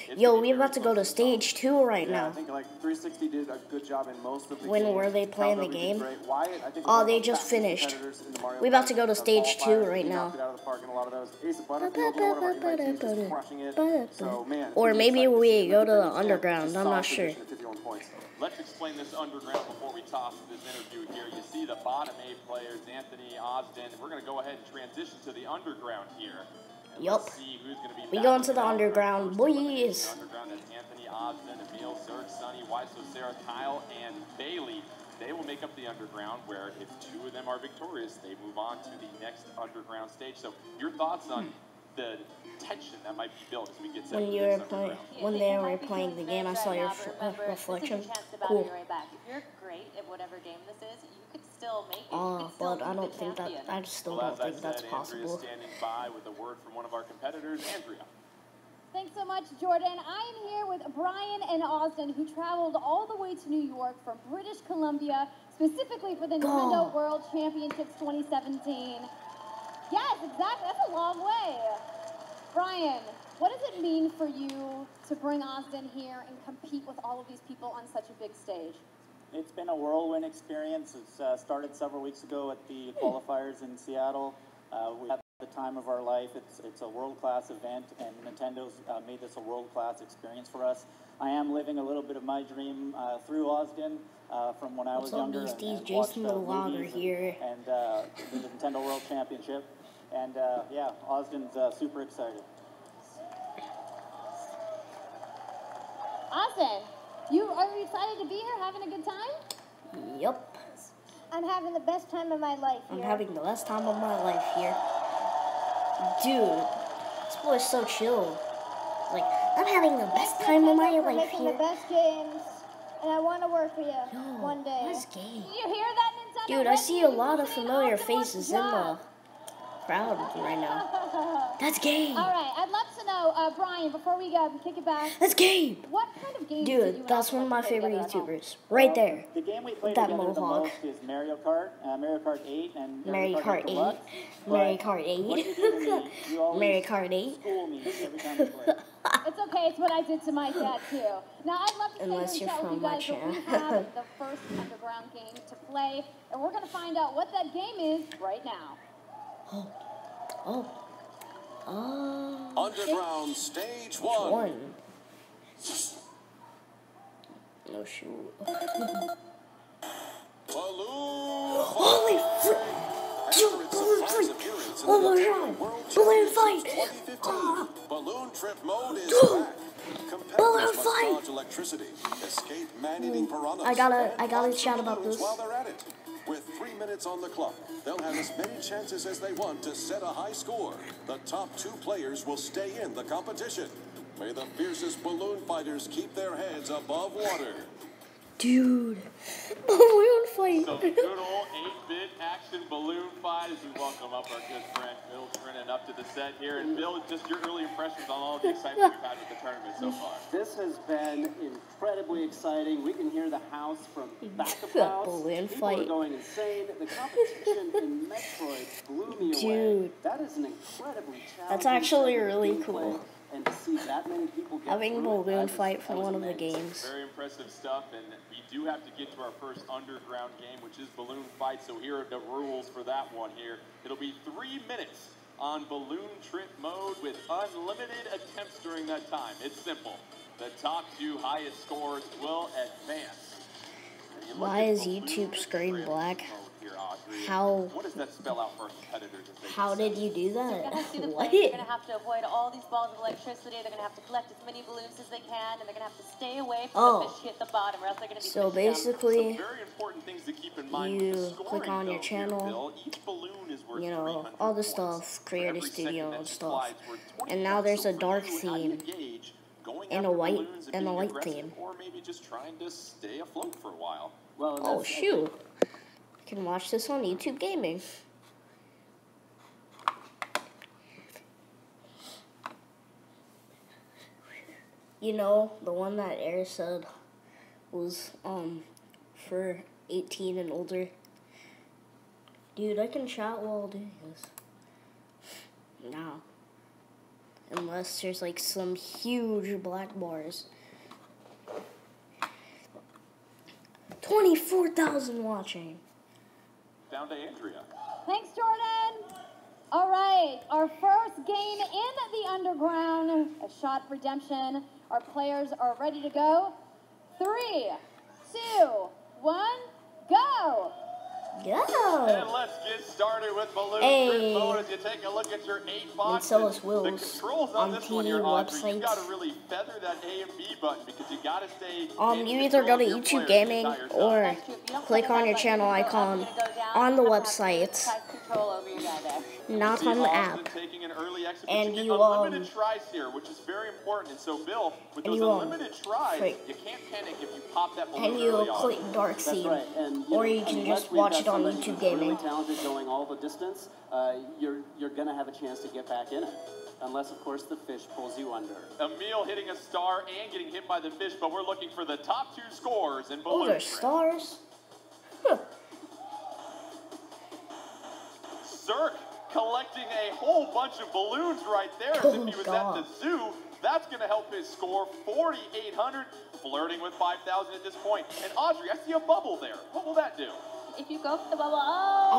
It's
Yo,
gonna be
we're
very
about to go to
close.
stage 2 right
Yeah, I
now.
think like 360 did a good job in most of the
When
games.
were they playing the
Calvary did
game?
great. Wyatt, I think,
Oh,
was
they
one of the
just
fastest
finished.
competitors in the Mario
We about to
Kart,
go to stage 2
qualifiers.
right
He
now.
knocked it out of the park in a lot of those. Ace of Butterfield, one of our invite teams, just crushing it. So, man,
Or
it's
maybe
exciting to
we
see
go
him
to the
defend his
underground,
champ.
I'm not
Solid
sure.
position at 51 points.
Let's explain this underground before we toss this interview here. You see the bottom 8 players, Anthony, Osden. We're going to go ahead and transition to the underground here. And
Yup.
let's see who's going to be
We
back
going to
in
the underground,
first
boys.
elimination. Underground, that's Anthony, Osden, Emil, Zerg, Sonny, Wiseau, Sarah, Kyle, and Bailey. They will make up the underground, where if 2 of them are victorious, they move on to the next underground stage. So your thoughts on the tension that might be built as we get set
When
for
you
the
were
next
playing,
underground?
when they were playing the game, I saw your reflection. Cool.
Right back. If you're great at whatever game this is, you could still make it. You could still
But I
be
don't
the
think that.
champion.
I still
Well,
don't
as I
think that's
said,
possible.
Andrea's standing by with a word from one of our competitors, Andrea.
Thanks so much, Jordan. I am here with Brian and Austin, who traveled all the way to New York from British Columbia, specifically for the Nintendo World Championships 2017. Yes, exactly. That's a long way. Brian, what does it mean for you to bring Austin here and compete with all of these people on such a big stage?
It's been a whirlwind experience. It's started several weeks ago at the qualifiers in Seattle. We had the time of our life. It's a world-class event, and Nintendo's made this a world-class experience for us. I am living a little bit of my dream through Austin from when I was younger.
What's up,
and
Beasties?
watched,
Jason the Vlogger
movies
here.
And the Nintendo World Championship. And yeah, Austin's super excited.
Austin, are you excited to be here, having a good time?
Yup.
I'm having the best time of my life
I'm having the best time of my life here. Dude, this boy's so chill. Like, I'm having the best time of my life
making
here.
the best games, and I want to work for you
Yo,
one day.
that's gay.
Did you hear that, Nintendo?
Dude, I
Red
see
Team?
a lot of
You're doing
familiar
an awesome
faces in the
job.
crowd right now. That's gay.
All right, I'd love to know, Brian, before we kick it back,
That's gay.
what kind of games did you
Dude,
and
that's
Austin
one of my
like to play
favorite
together at home?
YouTubers. Right there.
The game we play
That
together the
mohawk.
most is Mario Kart, Mario Kart 8, and
Mario Kart 8.
Deluxe.
Mario
But
Kart 8.
what you do to me, you always
Mario Kart 8.
school me every time we play.
It's okay, it's what I did to my dad, too. Now, I'd love to
Unless
stay
you're
here and chat with
from
you
my
guys, but we
channel.
have the first underground game to play, and we're going to find out what that game is right now.
Oh.
Underground Stage 1.
One. No shoot.
Balloon
Holy frick!
After its surprise appearance in
Oh
the
my
Nintendo
God.
World
Balloon
Championships
fight.
2015, Balloon Trip Mode is
Dude.
back. Competitors
Balloon
must
fight.
dodge electricity, escape man-eating piranhas,
I gotta
and launch
chat
the
about
balloons
this.
while they're at it. With 3 minutes on the clock, they'll have as many chances as they want to set a high score. The top 2 players will stay in the competition. May the fiercest balloon fighters keep their heads above water.
Dude, balloon fight.
Some good old 8-bit action balloon fight as we welcome up our good friend Bill Trinan up to the set here. And Bill, just your early impressions on all of the excitement you've had with the tournament so far.
This has been incredibly exciting. We can hear the house from back of house.
Balloon
People are
fight.
going insane. The competition in Metroid blew me away.
Dude.
That is an incredibly challenging.
That's actually
segment of
really
gameplay,
cool.
And to see that many people get
Having
through it,
balloon
that
fight for
was
one of the
amazing.
games.
Very impressive stuff, and we do have to get to our first underground game, which is Balloon Fight. So here are the rules for that one here. It'll be 3 minutes on balloon trip mode with unlimited attempts during that time. It's simple. The top 2 highest scores will advance.
Why is YouTube screen black? How?
What does that spell out for our competitors?
How did you do
You're going to
that?
see the
What?
players. They're going to have to avoid all these balls of electricity. They're going to have to collect as many balloons as they can, and they're going to have to stay away from the fish at the bottom, or else they're going to be
So
pushed down.
basically,
Very important things to keep in mind.
you
with the scoring,
click on your
though, here,
channel,
Bill. Each balloon is worth
you know,
300
all the
points.
stuff,
For
Creator
every
Studio
second
and
that
stuff.
flies, worth 20
And now
points.
there's
So
a
for
dark
you, how do you
theme
gauge going
and a
after
white
balloons
and a
being
light
aggressive,
theme.
or maybe just trying to stay afloat for a while?
Well,
Oh
that's-
shoot! You can watch this on YouTube Gaming. You know, the one that Air said was for 18 and older. Dude, I can chat while doing this. Now. Unless there's like some huge black bars. 24,000 watching.
Down to Andrea.
Thanks, Jordan. All right, our first game in the underground, a shot redemption. Our players are ready to go. 3, 2, 1, go.
And
Go!
let's get started with balloon
Hey.
trip mode as you take a look at your 8 boxes.
so is
The
Will's
controls
on
on this one here,
TV
Audrey, you
websites.
got to really feather that A and B button because you got to stay in
You either go
control
to
of your
YouTube
players
Gaming
the entire time.
or
That's true. If you don't
click
play
on your
that
channel
button,
icon
it's gonna go down.
on the
You're gonna have
website,
tight control over your guy there.
not
See
on the
Austin
app.
taking an early exit,
And
but you
you,
get unlimited tries here, which is very important. And so, Bill, with
and
those
you,
unlimited tries,
right.
you can't panic if you pop that balloon
And you
early on.
click Dark
That's
Theme.
right. And,
Or
know,
you can
unless
just
we've
watch
got
it on
somebody
YouTube
who's
Gaming.
Really talented going all the distance, you're going to have a chance to get back in it. Unless, of course, the fish pulls you under.
Emil hitting a star and getting hit by the fish, but we're looking for the top 2 scores in
Oh,
balloon
there's
trip.
stars. Huh.
Zerk collecting a whole bunch of balloons right there as
Oh,
if he was
God.
at the zoo. That's going to help his score 4,800, flirting with 5,000 at this point. And Audrey, I see a bubble there. What will that do?
If you go for the bubble,
Aw.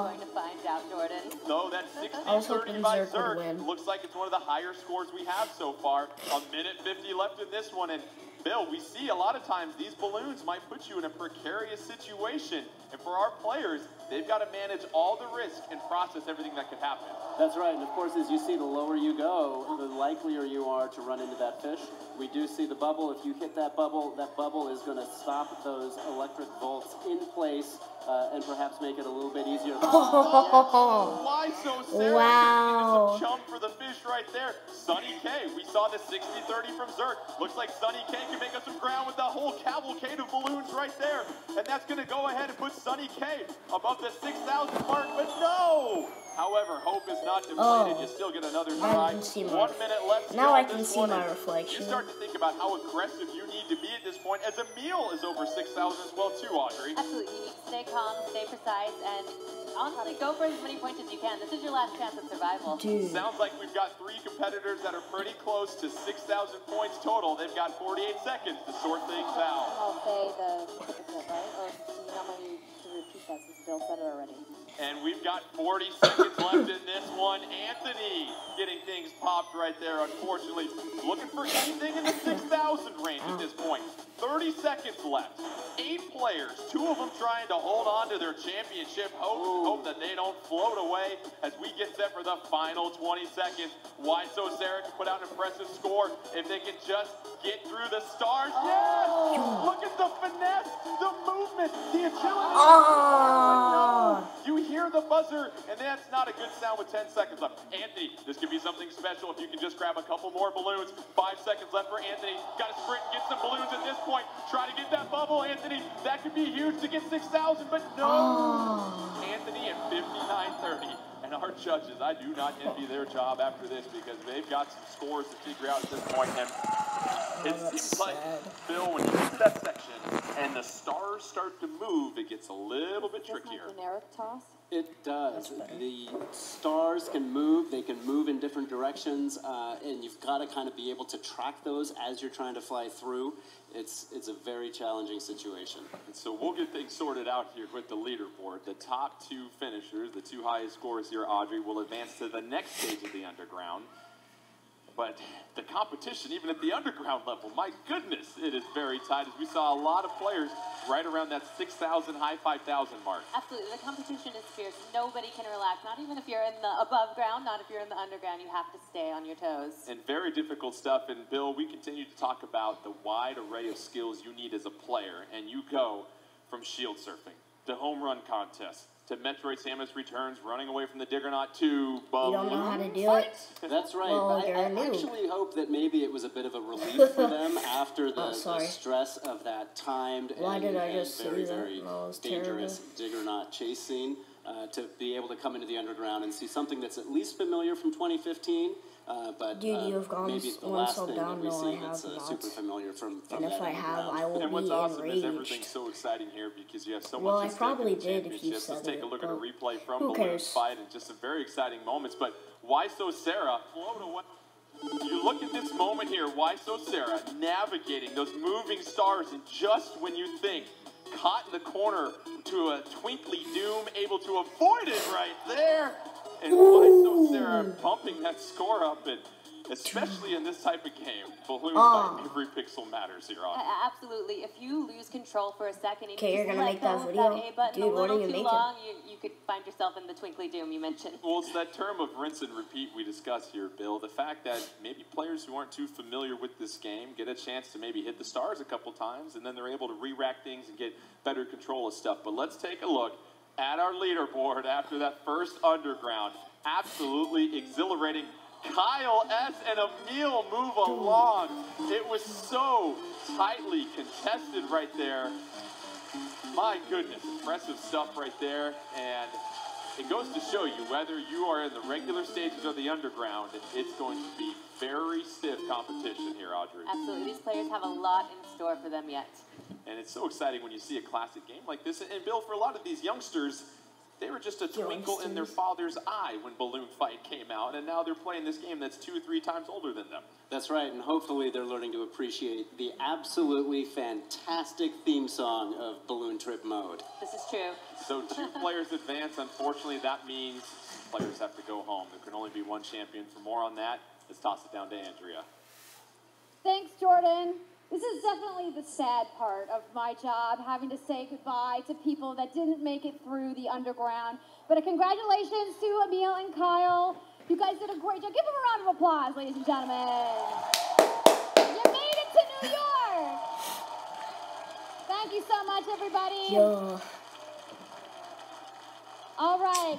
I'm never going to find out, Jordan.
So that
I was hoping
60-30 by
Zerk would
Zerk
win.
looks like it's one of the higher scores we have so far. A minute 50 left in this one. And Bill, we see a lot of times these balloons might put you in a precarious situation. And for our players, they've got to manage all the risk and process everything that could happen.
That's right. And, of course, as you see, the lower you go, the likelier you are to run into that fish. We do see the bubble. If you hit that bubble is going to stop those electric bolts in place and perhaps make it a little bit easier.
Why so Sarah?
Wow.
Some chum for the fish right there. Sunny K. We saw the 60-30 from Zerk. Looks like Sunny K can make up some ground with that whole cavalcade of balloons right there. And that's going to go ahead and put Sunny K above the 6,000 mark. But no! However, hope is not depleted. You still get another
Now I
try.
can see
1
my-
minute left.
now
still
I
in
can
this
see
one.
my
And
reflection.
You start to think about how aggressive you need to be at this point, as Emil is over 6,000 as well too, Audrey.
Absolutely. You need to stay calm, stay precise, and honestly, go for as many points as you can. This is your last chance at survival.
Dude.
Sounds like we've got 3 competitors that are pretty close to 6,000 points total. They've got 48 seconds to sort things out.
I'll say the certificate, right? Or do you not want me to repeat that since Bill said it already?
And we've got 40 seconds left in this one. Anthony getting things popped right there, unfortunately. Looking for anything in the 6,000 range at this point. 30 seconds left. 8 players, 2 of them trying to hold on to their championship hope that they don't float away as we get set for the final 20 seconds. Why so Sarah can put out an impressive score if they can just get through the stars. Yes! Look at the finesse, the movement, the agility.
Oh.
You hear the buzzer, and that's not a good sound with 10 seconds left. Anthony, this could be something special if you can just grab a couple more balloons. 5 seconds left for Anthony. Got to sprint and get some balloons at this point. Try to get that bubble, Anthony. That could be huge to get 6,000, but no. Anthony at 59.30. And our judges, I do not envy their job after this because they've got some scores to figure out at this point. And it seems like, Bill, when you get to that section and the stars start to move, it gets a little bit trickier.
Generic toss.
It does. The stars can move. They can move in different directions, and you've got to kind of be able to track those as you're trying to fly through. It's a very challenging situation.
And so we'll get things sorted out here with the leaderboard. The top 2 finishers, the 2 highest scores here, Audrey, will advance to the next stage of the underground. But the competition, even at the underground level, my goodness, it is very tight. As we saw a lot of players right around that 6,000, high 5,000 mark.
Absolutely. The competition is fierce. Nobody can relax. Not even if you're in the above ground, not if you're in the underground. You have to stay on your toes.
And very difficult stuff. And Bill, we continue to talk about the wide array of skills you need as a player. And you go from shield surfing to home run contests to Metroid Samus Returns, running away from the Diggernaut to balloon
You don't know how to do
fight.
it?
That's right.
Well,
I
you're a noob.
actually hope that maybe it was a bit of a relief for them after the
sorry.
stress of that timed
Why
and,
did I
and
just
very,
say that?
very
No, it was
dangerous Diggernaut chase scene. To be able to come into the underground and see something that's at least familiar from 2015. But
Dude, you've gone
maybe it's the
one
last
sub
thing
down.
that we
No,
see
I
that's
have
super
not.
familiar from
And if
that
I have,
underground.
I will
And what's
be
awesome is
enraged.
everything's so exciting here because you have so
Well,
much
I
at stake
probably
in the
did if you
championships. Let's
said
take a
it,
look at a
but
replay from
who
Balloon
cares?
Fight and just some very exciting moments. But why so Sarah float away? You look at this moment here, why so Sarah navigating those moving stars, and just when you think caught in the corner to a twinkly doom, able to avoid it right there. And why so Sarah bumping that score up, and especially in this type of game, Balloon Fight, every pixel matters here, Audrey.
Absolutely. If you lose control for a second, and
Okay,
you
you're
just
gonna
let
make that
go of
video?
that A button
Dude,
a
what
little
are you
too
making?
long, you could find yourself in the twinkly doom you mentioned.
Well, it's that term of rinse and repeat we discuss here, Bill. The fact that maybe players who aren't too familiar with this game get a chance to maybe hit the stars a couple times, and then they're able to re-rack things and get better control of stuff. But let's take a look at our leaderboard after that first underground. Absolutely exhilarating. Kyle S. and Emil move along. It was so tightly contested right there. My goodness, impressive stuff right there. And it goes to show you, whether you are in the regular stages or the underground, it's going to be very stiff competition here, Audrey.
Absolutely. These players have a lot in store for them yet.
And it's so exciting when you see a classic game like this. And Bill, for a lot of these youngsters, they were just a twinkle in their father's eye when Balloon Fight came out, and now they're playing this game that's 2 or 3 times older than them.
That's right, and hopefully they're learning to appreciate the absolutely fantastic theme song of Balloon Trip Mode.
This is true.
So 2 players advance. Unfortunately, that means players have to go home. There can only be 1 champion. For more on that, let's toss it down to Andrea.
Thanks, Jordan. This is definitely the sad part of my job, having to say goodbye to people that didn't make it through the underground. But congratulations to Emil and Kyle. You guys did a great job. Give them a round of applause, ladies and gentlemen. You made it to New York. Thank you so much, everybody.
Yo.
All right.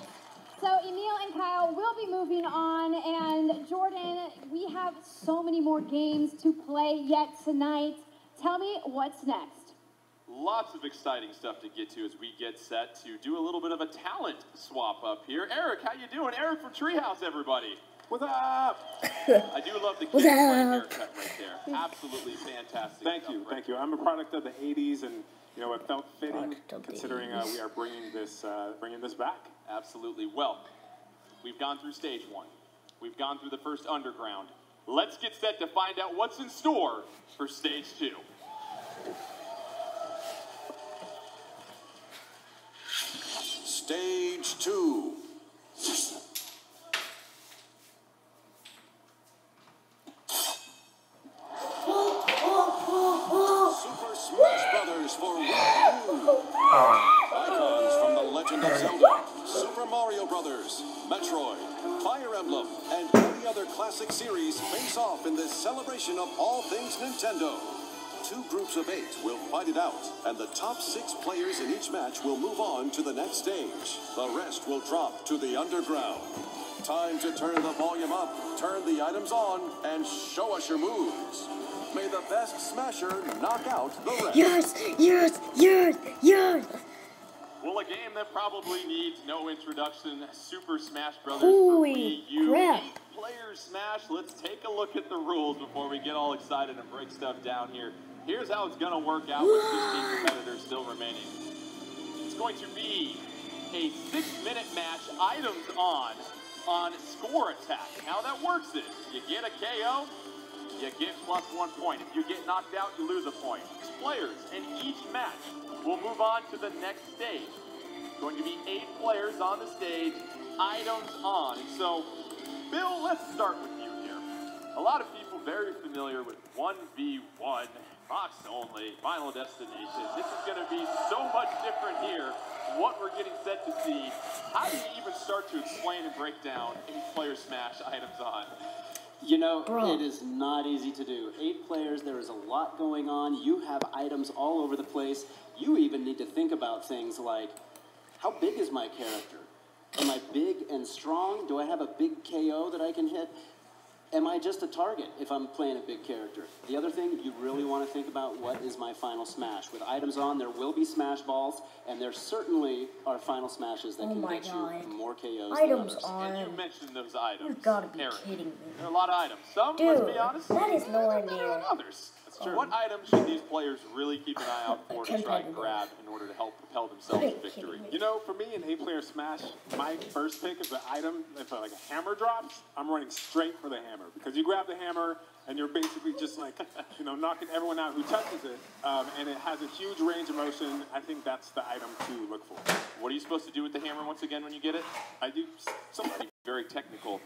So Emil and Kyle will be moving on, and Jordan, we have so many more games to play yet tonight. Tell me what's next.
Lots of exciting stuff to get to as we get set to do a little bit of a talent swap up here. Eric, how you doing? Eric from Treehouse, everybody. What's up? I do love the kid haircut right there. Absolutely fantastic.
Thank you, thank you. I'm a product of the '80s, and it felt fitting considering we are bringing this back.
Absolutely. Well, we've gone through stage 1. We've gone through the first underground. Let's get set to find out what's in store for stage 2.
Stage 2. Super Smash Brothers for Wii U. Icons from The Legend of Zelda, Super Mario Brothers, Metroid, Fire Emblem, and any other classic series face off in this celebration of all things Nintendo. 2 groups of 8 will fight it out, and the top 6 players in each match will move on to the next stage. The rest will drop to the underground. Time to turn the volume up, turn the items on, and show us your moves. May the best smasher knock out the rest.
Yes!
Well, a game that probably needs no introduction, Super Smash Bros.
Holy
for Wii U.
crap.
8-player Smash. Let's take a look at the rules before we get all excited and break stuff down here. Here's how it's going to work out with 16 competitors still remaining. It's going to be a 6-minute match, items on score attack. How that works is you get a KO, you get +1 point. If you get knocked out, you lose a point. Players in each match will move on to the next stage. Going to be 8 players on the stage, items on. So, Bill, let's start with you here. A lot of people very familiar with 1v1, box only, Final Destination. This is going to be so much different here. What we're getting set to see. How do you even start to explain and break down 8-player Smash items on?
You know, it is not easy to do. 8 players, there is a lot going on. You have items all over the place. You even need to think about things like, how big is my character? Am I big and strong? Do I have a big KO that I can hit? Am I just a target if I'm playing a big character? The other thing, you really want to think about what is my final smash. With items on, there will be smash balls, and there certainly are final smashes that can get you more KOs
Items
than others.
on.
And you mentioned those items.
You've got to be
Aaron,
kidding me.
there are a lot of items. Some,
Dude,
let's be honest,
that is nowhere
better
near.
than others. That's true. What items should these players really keep an eye out for to try and grab in order to help propel themselves to victory?
You know, for me, in 8-player Smash, my first pick is the item. If like a hammer drops, I'm running straight for the hammer. Because you grab the hammer, and you're basically just like, you know, knocking everyone out who touches it. And it has a huge range of motion. I think that's the item to look for.
What are you supposed to do with the hammer once again when you get it?
I do
Something very technical.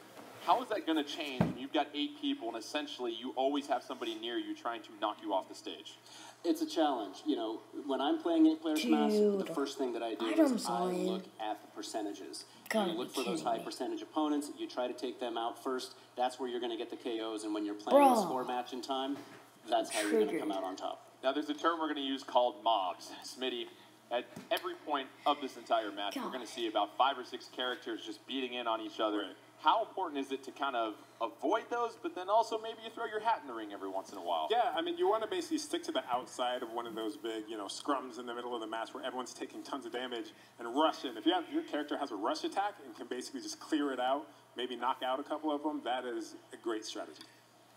How is that going to change when you've got 8 people and essentially you always have somebody near you trying to knock you off the stage?
It's a challenge. You know, when I'm playing 8-player Smash, the first thing that I do is I look at the percentages. You look for those high percentage opponents. You try to take them out first. That's where you're going to get the KOs. And when you're playing a score match in time, that's how you're going to come out on top.
Now, there's a term we're going to use called mobs. Smitty, at every point of this entire match, we're going to see about 5 or 6 characters just beating in on each other. How important is it to kind of avoid those, but then also maybe you throw your hat in the ring every once in a while?
Yeah, I mean, you want to basically stick to the outside of one of those big, you know, scrums in the middle of the match where everyone's taking tons of damage and rush in. If your character has a rush attack and can basically just clear it out, maybe knock out a couple of them, that is a great strategy.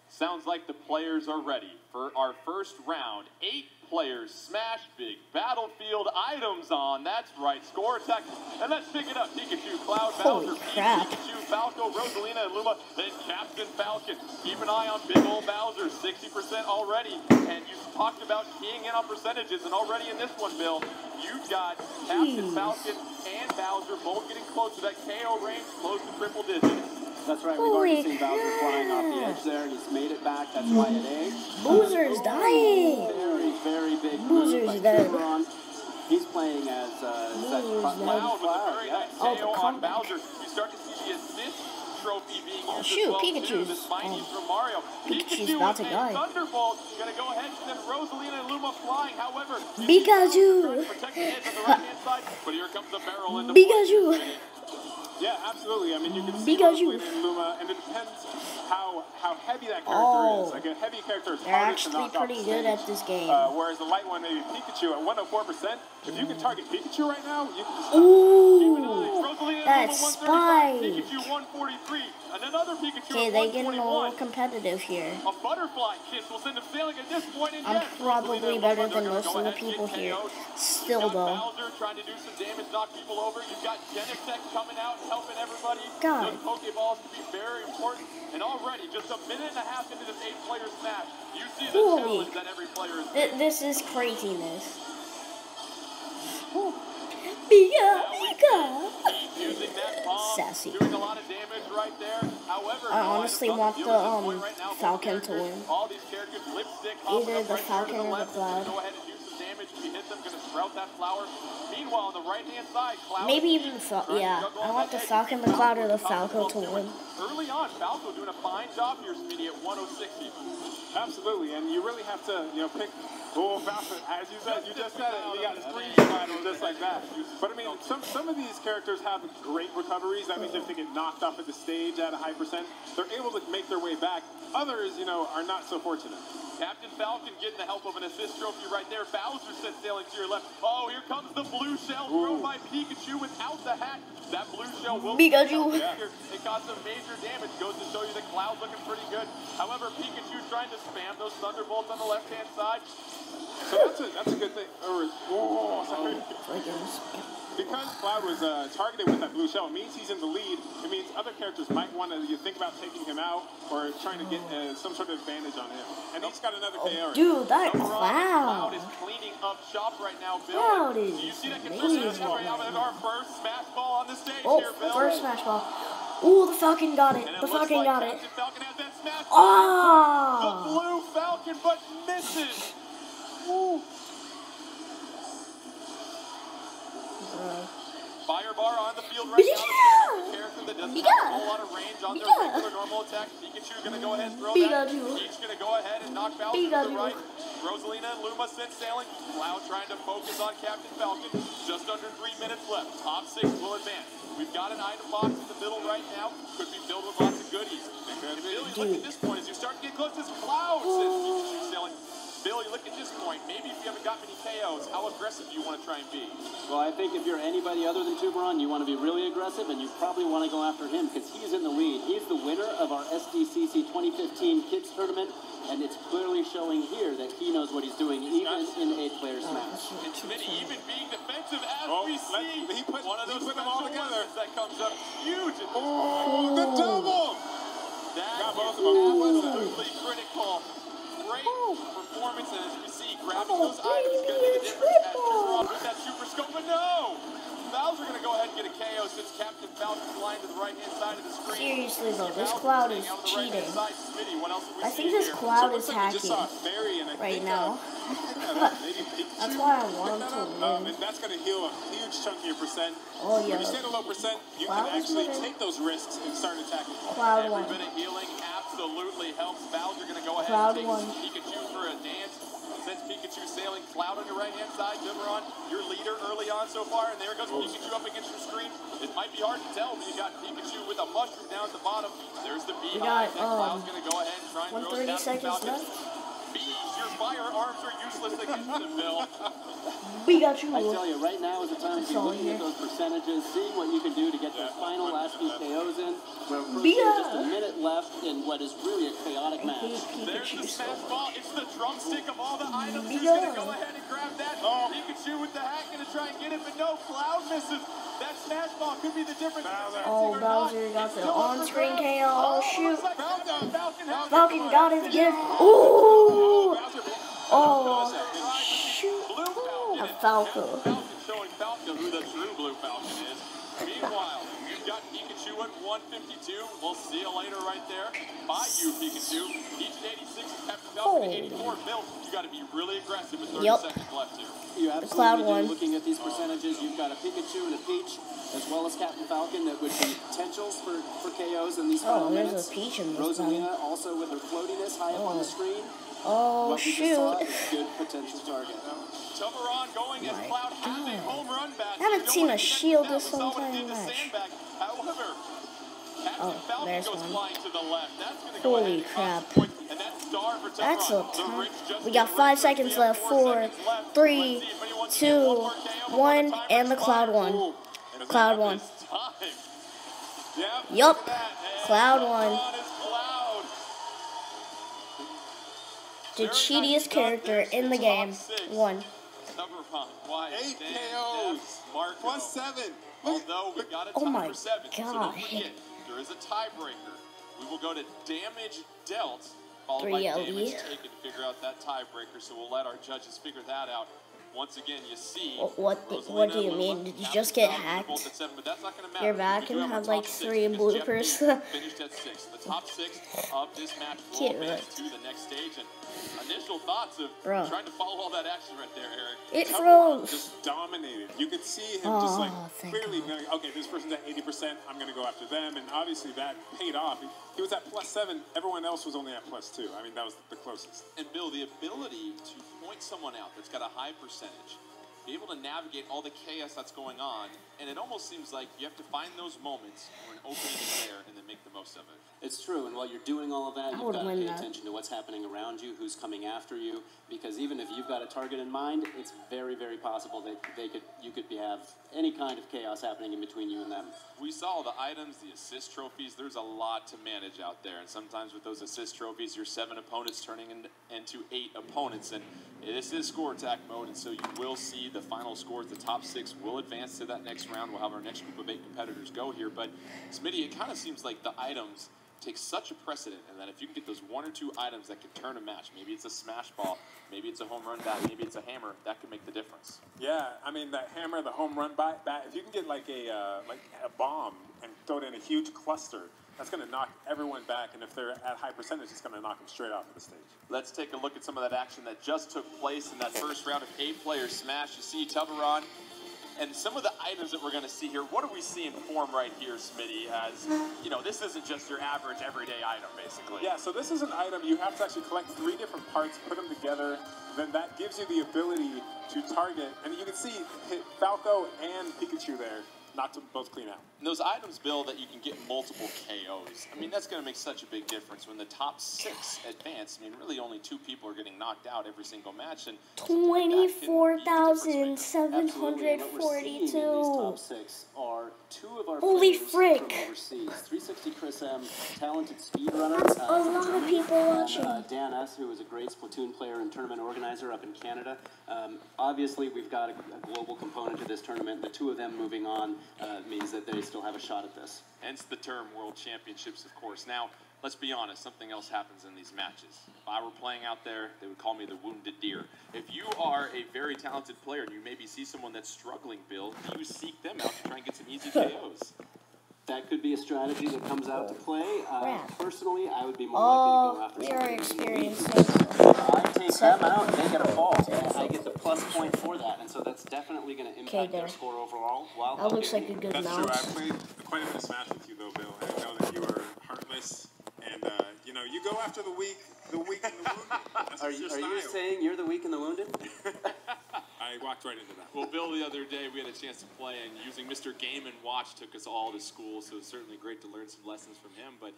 Sounds like the players are ready for our first round. 8 players, Smash Big Battlefield items on. That's right, score attack. And let's pick it up. Pikachu, Cloud, Bowser, Pikachu, Falco, Rosalina, and Luma, then Captain Falcon. Keep an eye on big old Bowser, 60% already. And you talked about keying in on percentages, and already in this one, Bill, you've got Captain Falcon and Bowser both getting close to that KO range, close to triple digits.
That's right, we've already seen Bowser flying off the edge there, and he's made it back. That's why at A.
Boozer's dying.
Very, very big.
Boozer's dead.
He's playing as
Cloud with a very nice KO on Bowser. You start to see the assist trophy being used as well, too. This mighty from Mario.
Pikachu's about to die.
Thunderbolt gonna go ahead and then Rosalina and Luma flying. However,
Pikachu.
protect the edge on the right-hand side, but here comes the barrel into
Pikachu.
Yeah, absolutely. I mean, you can see Rosalina and Luma, and it depends how heavy that character is. Like a heavy character is harder to knock off the stage.
They're actually pretty good at this game.
Whereas the light one, maybe Pikachu at 104%, if you can target Pikachu right now, you can just
Ooh, that's spy.
Pikachu 143, and another Pikachu
Okay,
at
they get a
121.
little competitive here.
A butterfly kiss will send him sailing at this point. And
I'm
yes,
probably better than most of the people here. Still though.
Bowser trying to do some damage, knock people over. You've got Genesect coming out and helping everybody.
God.
Those Pokeballs can be very important. And already, just a minute and a half into this 8-player Smash, you see the challenge that every player is facing.
This is craziness. Sassy.
Doing a lot of damage right there. However,
I honestly want the Falcon to win.
All these characters, Lipstick,
Either the Falcon or the Cloud.
go ahead and do some damage. if you hit them, going to sprout that flower. Meanwhile, on the right-hand side, Cloud...
Maybe even yeah. I want the Falcon, the Cloud, or the Falco to win.
Early on, Falco doing a fine job here, Smitty, at 106 even.
Absolutely, and you really have to, pick. Oh, Falcon, as you said, you just said it. You got a screen battle just like that. But I mean, some of these characters have great recoveries. That means if they get knocked off at the stage at a high percent, they're able to make their way back. Others, are not so fortunate.
Captain Falcon getting the help of an assist trophy right there. Bowser set sailing to your left. Oh, here comes the blue shell thrown by Pikachu without the hat. That blue shell will
Pikachu.
It caused some major damage. Goes to show you the Cloud looking pretty good. However, Pikachu trying to spam those Thunderbolts on the left-hand side.
So that's a good thing. Sorry. Because Cloud was targeted with that blue shell, it means he's in the lead. It means other characters might want to think about taking him out or trying to get some sort of advantage on him. And he's got another KO.
Dude, that
Cloud
Cloud.
is cleaning up shop right now, Bill.
Cloud
Do
is
you see that
amazing.
right now with our first smash ball on the stage here, Bill?
First smash ball. Ooh, the Falcon got it. The Falcon got it.
Falcon has that smash ball.
Oh!
The blue Falcon, but misses. Woo. Fire bar on the field right now. The character that doesn't have a whole lot of range on their regular normal attack. Pikachu going to go ahead and throw that. Peach going to go ahead and knock Bowser to the right. Rosalina and Luma set sailing. Cloud trying to focus on Captain Falcon. Just under 3 minutes left. Top 6 will advance. We've got an item box in the middle right now. Could be filled with lots of goodies. And Billy, look at this point as you start to get close to this Cloud. Says Pikachu sailing. Billy, look at this point. Maybe if you haven't got many KOs, how aggressive do you want to try and be?
Well, I think if you're anybody other than Tuberon, you want to be really aggressive, and you probably want to go after him because he's in the lead. He's the winner of our SDCC 2015 Kids Tournament, and it's clearly showing here that he knows what he's doing, even in 8-player Smash.
And Smitty even being defensive as we see.
He put
one of those
them all together.
That comes up huge.
Oh, the double!
That
both
is
of them.
absolutely critical. Great performance, and as we see, grabbing those items is going to be the difference as Tuberon with that super scope, but no! Bowser going to go ahead and get a KO since Captain Falcon's flying to the right-hand side of the screen.
Seriously though, this Cloud is cheating. I think this Cloud is hacking right now. That's why I want him to win.
That's going to heal a huge chunk of your percent.
Oh yeah.
When you stay at a low percent, you can actually take those risks and start attacking.
Cloud
Every
won.
bit of healing absolutely helps. Bowser going to go ahead
Cloud
and
won.
take Pikachu for a dance. Since Pikachu sailing, Cloud on your right-hand side, Tuberon, your leader early on so far, and there goes Pikachu up against your screen. It might be hard to tell, but you got Pikachu with a mushroom down at the bottom. There's the beehive. Cloud's going to go ahead and try and throw it down
130 seconds left.
Bees, your firearms are useless against them, Bill.
Pikachu.
I tell you, right now is the time to be looking at those percentages, seeing what you can do to get those final last few KOs in. We're approaching just a minute left in what is really a chaotic match.
There's the smash ball. It's the drumstick of all the items. Who's going to go ahead and grab that? Pikachu with the hack going to try and get it, but no, Cloud misses. That smash ball could be the difference.
Oh, Bowser got the on-screen KO. Oh, shoot.
Falcon
got it again. Ooh. Oh, shoot. A Falco.
Falcon showing Falco who the true Blue Falcon is. Meanwhile, you've got Pikachu at 152. We'll see you later right there. By you, Pikachu. Each at 86, Captain Falcon at 84. Bill, you got to be really aggressive with 30 seconds left here.
You absolutely do. Looking at these percentages, you've got a Pikachu and a Peach, as well as Captain Falcon, that would be potentials for KOs in these final minutes.
There's a Peach in this
Rosalina also with her floatiness high up on the screen.
Oh, shoot.
Good potential target.
Tuberon going as Cloud has a home run bat.
I haven't seen a shield this whole entire match.
However, Captain Falcon
there's
goes
one.
flying to the left. That's going to go
Holy
ahead
crap.
and point, and that's star for
That's a
Tuberon.
ton. We got 5 seconds left. 4, 3, 2, 1, and the Cloud won. Cloud won. Yup. Cloud won. The cheatiest character in the game won.
8 KOs. Plus 7.
Although we got a tie for 7. So don't forget, there is a tiebreaker. We will go to damage dealt. followed by damage
3LE.
taken to figure out that tiebreaker. So we'll let our judges figure that out. Once again, you see.
What do you mean? Did you just get hacked? You're back and had like 3 bloopers.
Finished at 6. The top 6 of this match will advance to the next stage. And initial thoughts of trying to follow all that action right there, Eric.
It froze.
Just dominated. You could see him just like clearly going, okay, this person's at 80%, I'm going to go after them. And obviously that paid off. He was at +7. Everyone else was only at +2. I mean, that was the closest.
And Bill, the ability to point someone out that's got a high percentage, be able to navigate all the chaos that's going on, and it almost seems like you have to find those moments where an opening is there and then make the most of it.
It's true, and while you're doing all of that, you've got to pay attention to what's happening around you, who's coming after you, because even if you've got a target in mind, it's very, very possible that you could have any kind of chaos happening in between you and them.
We saw the items, the assist trophies. There's a lot to manage out there, and sometimes with those assist trophies, your 7 opponents turning into 8 opponents, and this is score attack mode, and so you will see the final scores. The top 6 will advance to that next round. We'll have our next group of 8 competitors go here, but Smitty, it kind of seems like the items take such a precedent, and that if you can get those 1 or 2 items that could turn a match, maybe it's a smash ball, maybe it's a home run bat, maybe it's a hammer, that could make the difference.
Yeah, I mean, that hammer, the home run bat, if you can get like a bomb and throw it in a huge cluster, that's going to knock everyone back, and if they're at high percentage, it's going to knock them straight off of the stage.
Let's take a look at some of that action that just took place in that first round of 8-player smash. You see Tuberon. And some of the items that we're going to see here, what are we seeing form right here, Smitty? As, you know, this isn't just your average everyday item, basically.
Yeah, so this is an item you have to actually collect 3 different parts, put them together, then that gives you the ability to target. And you can see Falco and Pikachu there. Knocked them both clean out.
And those items, Bill, that you can get multiple KOs. I mean, that's going to make such a big difference when the top 6 advance. I mean, really only 2 people are getting knocked out every single match. And
24,742.
These top 6 are 2 of our
Holy
players
frick.
from overseas. 360 Chris M, talented speedrunner.
That's a lot of people watching.
Dan S, who is a great Splatoon player and tournament organizer up in Canada. Obviously, we've got a global component to this tournament. The 2 of them moving on means that they still have a shot at this.
Hence the term World Championships, of course. Now, let's be honest, something else happens in these matches. If I were playing out there, they would call me the wounded deer. If you are a very talented player and you maybe see someone that's struggling, Bill, do you seek them out to try and get some easy KOs?
That could be a strategy that comes out to play. Personally, I would be more likely to go after
we are
somebody.
experiencing.
I take them out, they get a fall, and I get the plus point for that, and so that's definitely going to impact their score overall.
That looks like a good
That's
mount.
true. I played quite a bit of Smash with you, though, Bill, and I know that you are heartless, and you know, you go after the weak and the wounded. That's
Are you saying you're the weak and the wounded?
I walked right into that.
Well, Bill, the other day we had a chance to play, and using Mr. Game & Watch took us all to school, so it's certainly great to learn some lessons from him. But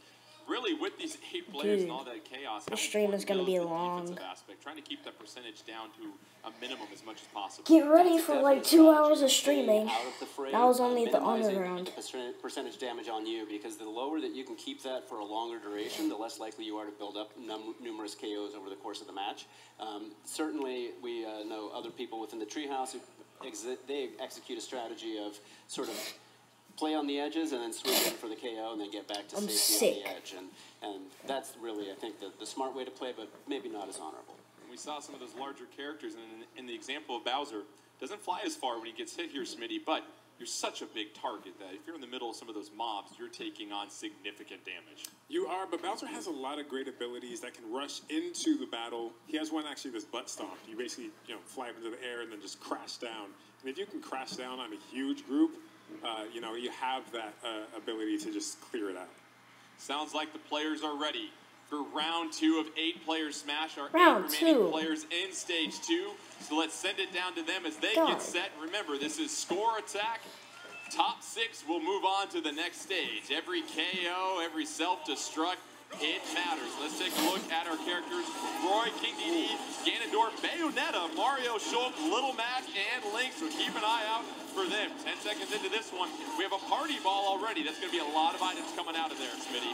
really, with these 8 players and all that chaos,
the stream is going to be long.
Aspect, trying to keep that percentage down to a minimum as much as possible.
Get ready for like 2 hours of streaming. That was only the honor round.
Percentage damage on you, because the lower that you can keep that for a longer duration, the less likely you are to build up numerous KOs over the course of the match. Certainly, we know other people within the treehouse who they execute a strategy of sort of play on the edges and then swoop in for the KO and then get back to safety on the edge. And that's really, I think, the smart way to play, but maybe not as honorable.
And we saw some of those larger characters, and in the example of Bowser, doesn't fly as far when he gets hit here, Smitty, but you're such a big target that if you're in the middle of some of those mobs, you're taking on significant damage.
You are, but Bowser has a lot of great abilities that can rush into the battle. He has one, actually, this butt stomp. You basically, fly up into the air and then just crash down. And if you can crash down on a huge group, you have that ability to just clear it out.
Sounds like the players are ready for round 2 of 8-player Smash. Our
round
8 remaining
2
players in stage 2. So let's send it down to them as they get set. Remember, this is score attack. Top 6 will move on to the next stage. Every KO, every self-destruct, it matters. Let's take a look at our characters. Roy, King DD, Ganondorf, Bayonetta, Mario, Shulk, Little Mac, and Link. So keep an eye out for them. 10 seconds into this one, we have a party ball already. That's going to be a lot of items coming out of there, Smitty.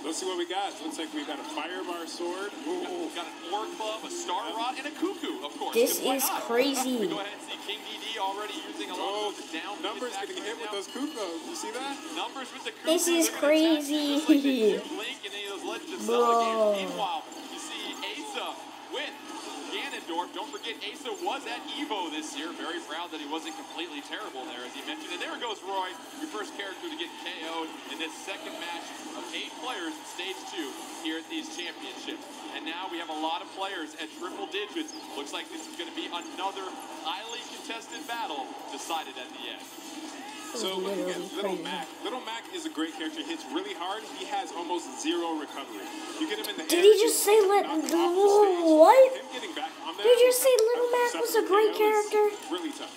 Let's see what we got. Looks like we got a fire bar sword.
We've got an ore club, a star rod, and a cuckoo, of course.
This is crazy.
Go ahead and see King DD already using a lot of those down.
Numbers getting hit with those Kukos. You see that?
Numbers with the
This is crazy.
Link and those Legend of Zelda games. Meanwhile, you see Asa with Ganondorf. Don't forget, Asa was at EVO this year. Very proud that he wasn't completely terrible there, as he mentioned. And there goes Roy, your first character to get KO'd in this second match of 8 players in Stage 2 here at these championships. And now we have a lot of players at triple digits. Looks like this is going to be another highly contested battle decided at the end.
So looking at Little Mac. Little Mac is a great character. Hits really hard. He has almost 0 recovery. You get him in the
Did he just say what?
Him getting back on there,
Did you say Little Mac was a great character?
Really tough.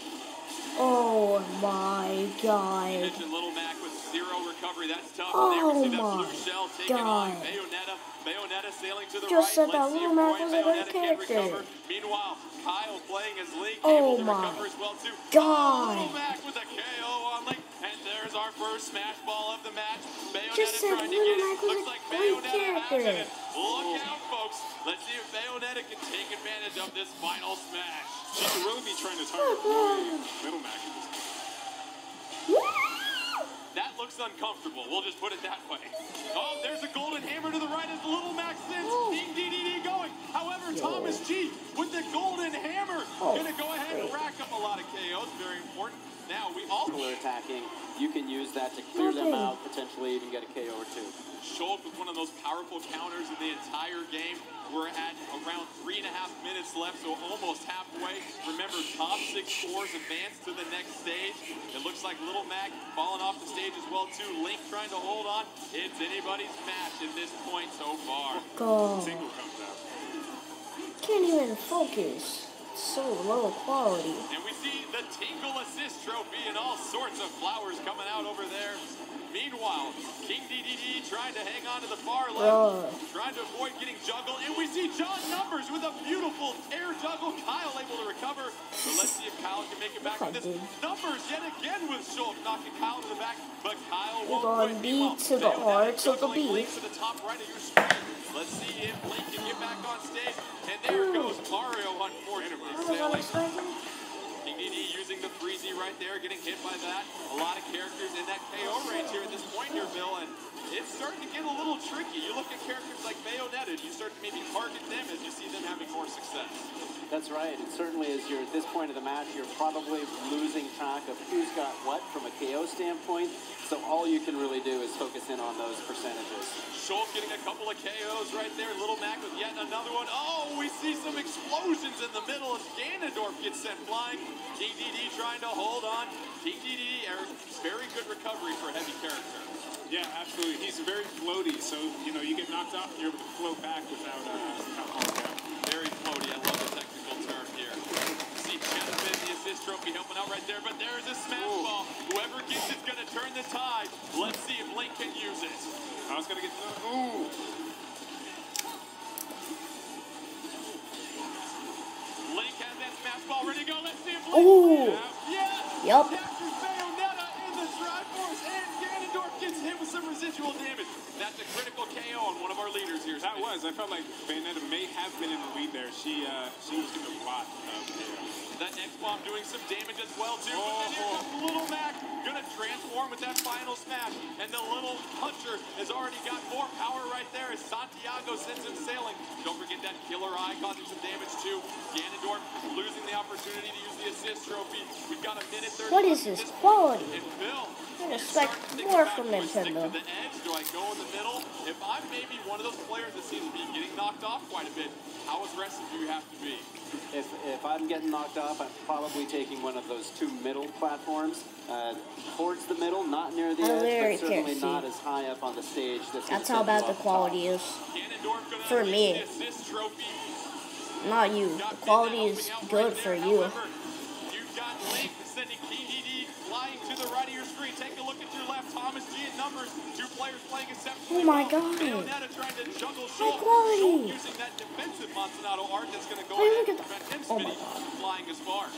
Oh my god.
You mentioned Little Mac with 0 recovery. That's tough.
Oh
there we see that
my
blue shell taking on
god.
Bayonetta. Bayonetta sailing to the
Just
right.
said that
Let's see
Little
if
Mac
Roy
was a great
Bayonetta can
character.
recover. Meanwhile, Kyle playing as Link,
Oh
able to
my
recover as well too.
god.
Little Mac with a KO on Link, and there's our first smash ball of the match. Bayonetta
Just said
trying to
Little
get
Mac
it.
was
Looks
a
like
great
Bayonetta has
character.
it. Look out, folks. Let's see if Bayonetta can take advantage of this final smash.
She could really be trying to target Little Mac.
That looks uncomfortable. We'll just put it that way. Oh, there's a golden hammer to the right as Little Mac sends King DDD going. However, Thomas G with the golden hammer going to go ahead and rack up a lot of KOs. Very important. Now, we also
People are attacking. You can use that to clear them out, potentially even get a KO or 2.
Shulk with one of those powerful counters in the entire game. We're at around 3.5 minutes left, so almost halfway. Remember, top 6 scores advance to the next stage. It looks like Little Mac falling off the stage as well, too. Link trying to hold on. It's anybody's match at this point so far.
God.
Single comes out.
Can't even focus. It's so low quality.
And we see the Tingle Assist Trophy and all sorts of flowers coming out over there. Meanwhile, King DDD trying to hang on to the far left, trying to avoid getting juggled. And we see John Numbers with a beautiful air juggle. Kyle able to recover. So let's see if Kyle can make it back from this. Numbers yet again with Shulk knocking Kyle to the back. But Kyle won't quit.
B to the R to the B.
Link to the top right of your screen. Let's see if Link can get back on stage. And there goes Mario, unfortunately, sailing. King DD using the freezy right there, getting hit by that. A lot of characters in that KO range here at this point here, Bill, and it's starting to get a little tricky. You look at characters like Bayonetta, you start to maybe target them as you see them having more success.
That's right, and certainly as you're at this point of the match, you're probably losing track of who's got what from a KO standpoint, so all you can really do is focus in on those percentages.
Shulk getting a couple of KOs right there. Little Mac with yet another one. Oh, we see some explosions in the middle as Ganondorf gets sent flying. King DD trying to hold on. King DD, very good recovery for a heavy character.
Yeah, absolutely. He's very floaty, so, you know, you get knocked off and you're able to float back without falling down.
Very floaty. I love the technical term here. See Chessman, the assist trophy helping out right there, but there's a smash ball. Whoever gets it's going to turn the tide. Let's see if Link can use it.
I was going to get to ooh.
Link has that smash ball ready to go. Let's see if Link
Ooh.
Yes!
Yup.
Captures Bayonetta in the Triforce, and Ganondorf gets hit with some residual damage. That's a critical KO on one of our leaders here.
That was. I felt like Bayonetta may have been in the lead there. She was getting a lot of KOs.
That next bomb doing some damage as well, too. But then here comes Little Mac, gonna transform with that final smash. And the little puncher has already got more power right there as Santiago sends him sailing. Don't forget that killer eye causing some damage, too. Ganondorf losing the opportunity to use the assist trophy. We've got a minute 30.
What is this quality?
And Bill,
I expect more from
do I stick
Nintendo.
to the edge? Do I go in the middle? If I'm maybe one of those players that seems to be getting knocked off quite a bit, how aggressive do you have to be?
If I'm getting knocked off, I'm probably taking one of those 2 middle platforms. Towards the middle, not near the edge, but certainly not as high up on the stage.
That's how bad the quality is. For me. Not you. The quality is good for you.
You've got Link sending King DD flying to the right of your screen. Take a look at your left. Thomas G in numbers. 2 players playing exceptionally
Oh my
well.
god.
Bayonetta trying to juggle
High
Shulk.
quality.
Shulk using that defensive Monsanto art that's going to go
Hey,
ahead
look
and
at
prevent him
oh my
spinning flying as far.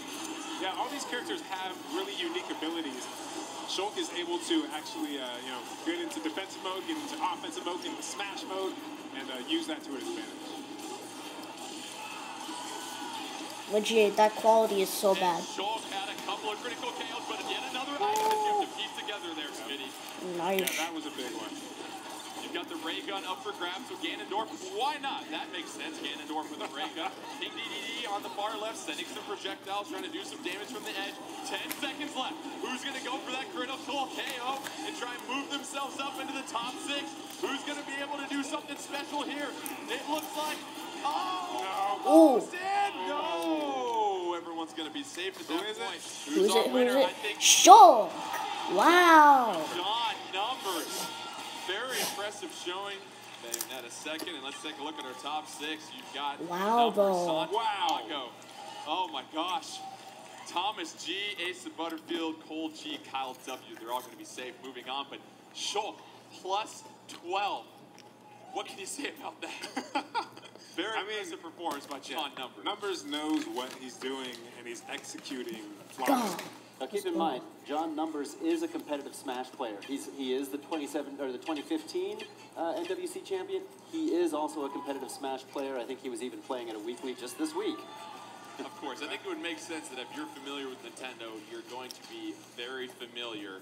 Yeah, all these characters have really unique abilities. Shulk is able to actually, get into defensive mode, get into offensive mode, get into smash mode, and use that to his advantage.
Legit, that quality is so bad.
Shulk had a couple of critical KOs, but yet another item that you have to piece together there, Smitty.
Nice.
Yeah, that was a big one.
You've got the ray gun up for grabs, so Ganondorf, why not? That makes sense, Ganondorf with a ray gun. King DDD on the far left, sending some projectiles, trying to do some damage from the edge. 10 seconds left. Who's going to go for that critical KO and try and move themselves up into the top 6? Who's going to be able to do something special here? It looks like, almost in. No! Everyone's going to be safe at that point.
Who's
our
it?
winner?
Who's
I
it?
think
Shulk! Wow!
John Numbers. Very impressive showing. They've had a second, and let's take a look at our top 6. You've got
Wow,
Numbers,
though.
Santiago. Oh my gosh. Thomas G, Asa Butterfield, Cole G, Kyle W. They're all going to be safe moving on, but Shulk plus 12. What can you say about that? Very impressive performance by John Numbers.
Numbers knows what he's doing, and he's executing flawlessly.
Now keep in mind, John Numbers is a competitive Smash player. He is the 2015 NWC champion. He is also a competitive Smash player. I think he was even playing at a weekly just this week.
Of course, I think it would make sense that if you're familiar with Nintendo, you're going to be very familiar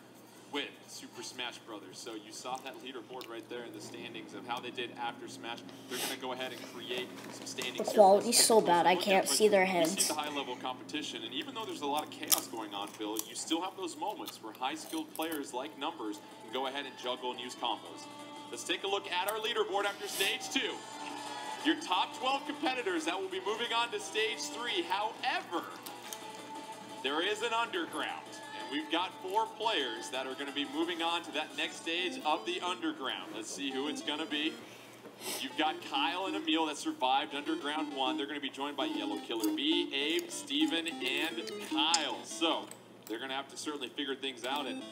with Super Smash Brothers. So you saw that leaderboard right there in the standings of how they did after Smash. They're going to go ahead and create some standings.
The quality's so bad, I can't see their
You
heads.
see the high-level competition, and even though there's a lot of chaos going on, Phil, you still have those moments where high-skilled players like Numbers can go ahead and juggle and use combos. Let's take a look at our leaderboard after Stage 2. Your top 12 competitors that will be moving on to Stage 3. However, there is an underground. We've got 4 players that are going to be moving on to that next stage of the underground. Let's see who it's going to be. You've got Kyle and Emil that survived Underground 1. They're going to be joined by Yellow Killer B, Abe, Steven, and Kyle. So they're going to have to certainly figure things out. And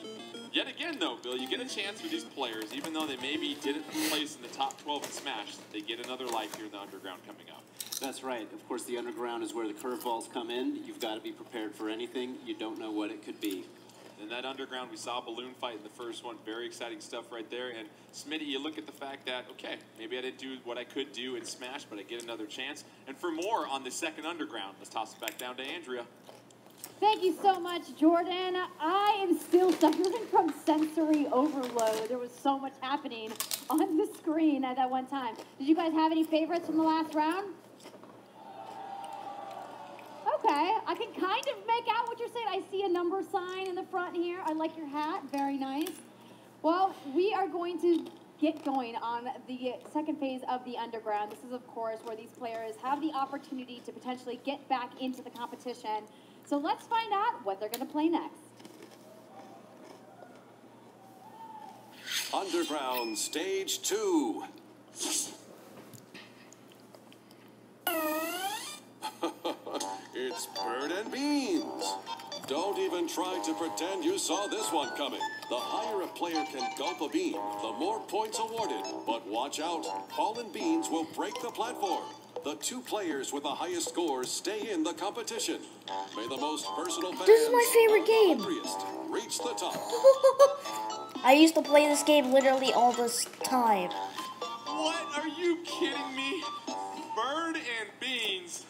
yet again, though, Bill, you get a chance with these players, even though they maybe didn't place in the top 12 in Smash, they get another life here in the Underground coming up.
That's right. Of course, the Underground is where the curveballs come in. You've got to be prepared for anything. You don't know what it could be.
In that Underground, we saw a balloon fight in the first one. Very exciting stuff right there. And Smitty, you look at the fact that, okay, maybe I didn't do what I could do in Smash, but I get another chance. And for more on the second Underground, let's toss it back down to Andrea.
Thank you so much, Jordan. I am still suffering from sensory overload. There was so much happening on the screen at that one time. Did you guys have any favorites from the last round? Okay, I can kind of make out what you're saying. I see a number sign in the front here. I like your hat. Very nice. Well, we are going to get going on the second phase of the Underground. This is, of course, where these players have the opportunity to potentially get back into the competition. So let's find out what they're going to play next.
Underground Stage 2. It's Bird and Beans. Don't even try to pretend you saw this one coming. The higher a player can gulp a bean, the more points awarded. But watch out, fallen beans will break the platform. The 2 players with the highest scores stay in the competition. May the most versatile fans,
This is my favorite game.
hungriest, reach the top.
I used to play this game literally all this time.
What? Are you kidding me? Bird and Beans.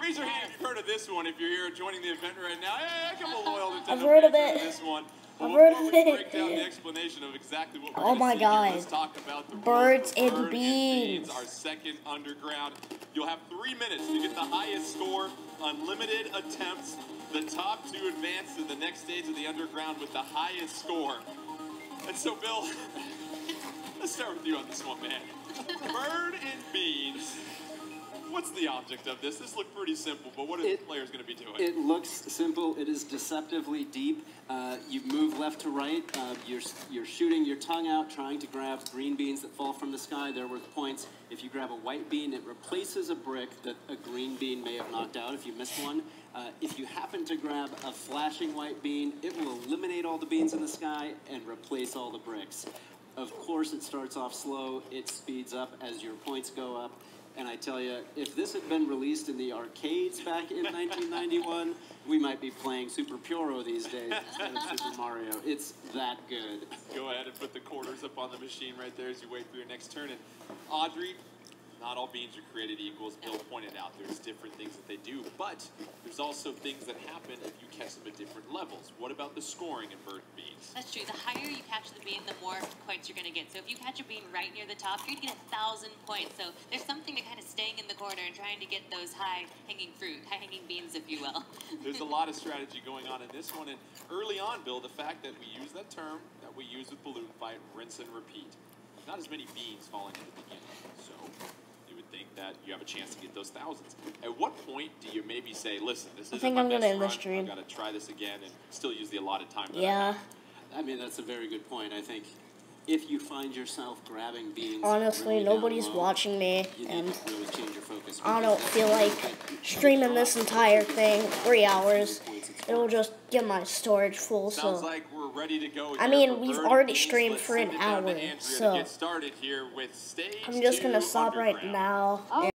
Raise your hand if you've heard of this one if you're here joining the event right now. Hey, a couple of loyal Nintendo
I've heard of
fans
it.
This one.
I've
Well,
heard
before
of
we
it.
break down the explanation of exactly what we're
Oh
gonna
my
see here,
God.
let's talk about the
Birds
rules of
and
Bird
Beans.
Our second Underground. You'll have 3 minutes to get the highest score, unlimited attempts. The top 2 advance to the next stage of the Underground with the highest score. And so, Bill, let's start with you on this one, man. Bird and Beans. What's the object of this? This looked pretty simple, but what are the players going to be doing?
It looks simple. It is deceptively deep. You move left to right. You're shooting your tongue out, trying to grab green beans that fall from the sky. They're worth points. If you grab a white bean, it replaces a brick that a green bean may have knocked out if you missed one. If you happen to grab a flashing white bean, it will eliminate all the beans in the sky and replace all the bricks. Of course, it starts off slow. It speeds up as your points go up. And I tell you, if this had been released in the arcades back in 1991, we might be playing Super Puro these days instead of Super Mario. It's that good.
Go ahead and put the quarters up on the machine right there as you wait for your next turn. And Audrey, not all beans are created equal, as Bill pointed out. There's different things that they do, but there's also things that happen if you catch them at different levels. What about the scoring in bird beans?
That's true. The higher you catch the bean, the more points you're going to get. So if you catch a bean right near the top, you're going to get 1,000 points. So there's something to kind of staying in the corner and trying to get those high-hanging fruit, high-hanging beans, if you will.
There's a lot of strategy going on in this one, and early on, Bill, the fact that we use that term that we use with Balloon Fight, rinse and repeat. Not as many beans falling in the beginning, so you would think that you have a chance to get those thousands. At what point do you maybe say, listen, this isn't
think
my
I'm
best
gonna end
run,
this stream.
I've got to try this again and still use the allotted time that I
Yeah.
have?
I mean, that's a very good point. I think if you find yourself grabbing beans,
Honestly,
really down
nobody's
low,
watching me,
you
and
need to really change your focus.
I don't
because
feel
that's
like
something that
streaming
you
this
drop
entire
because
thing,
it's
3 hours.
points it's
It'll
worth.
just get my storage full,
Sounds
so...
like we're ready to go.
I
here
mean,
for
we've
bird
already
beans.
streamed
Let's
for an
send it down to
hour,
Andrea
so
to get started here with stage
I'm just gonna
2
stop right
underground.
now.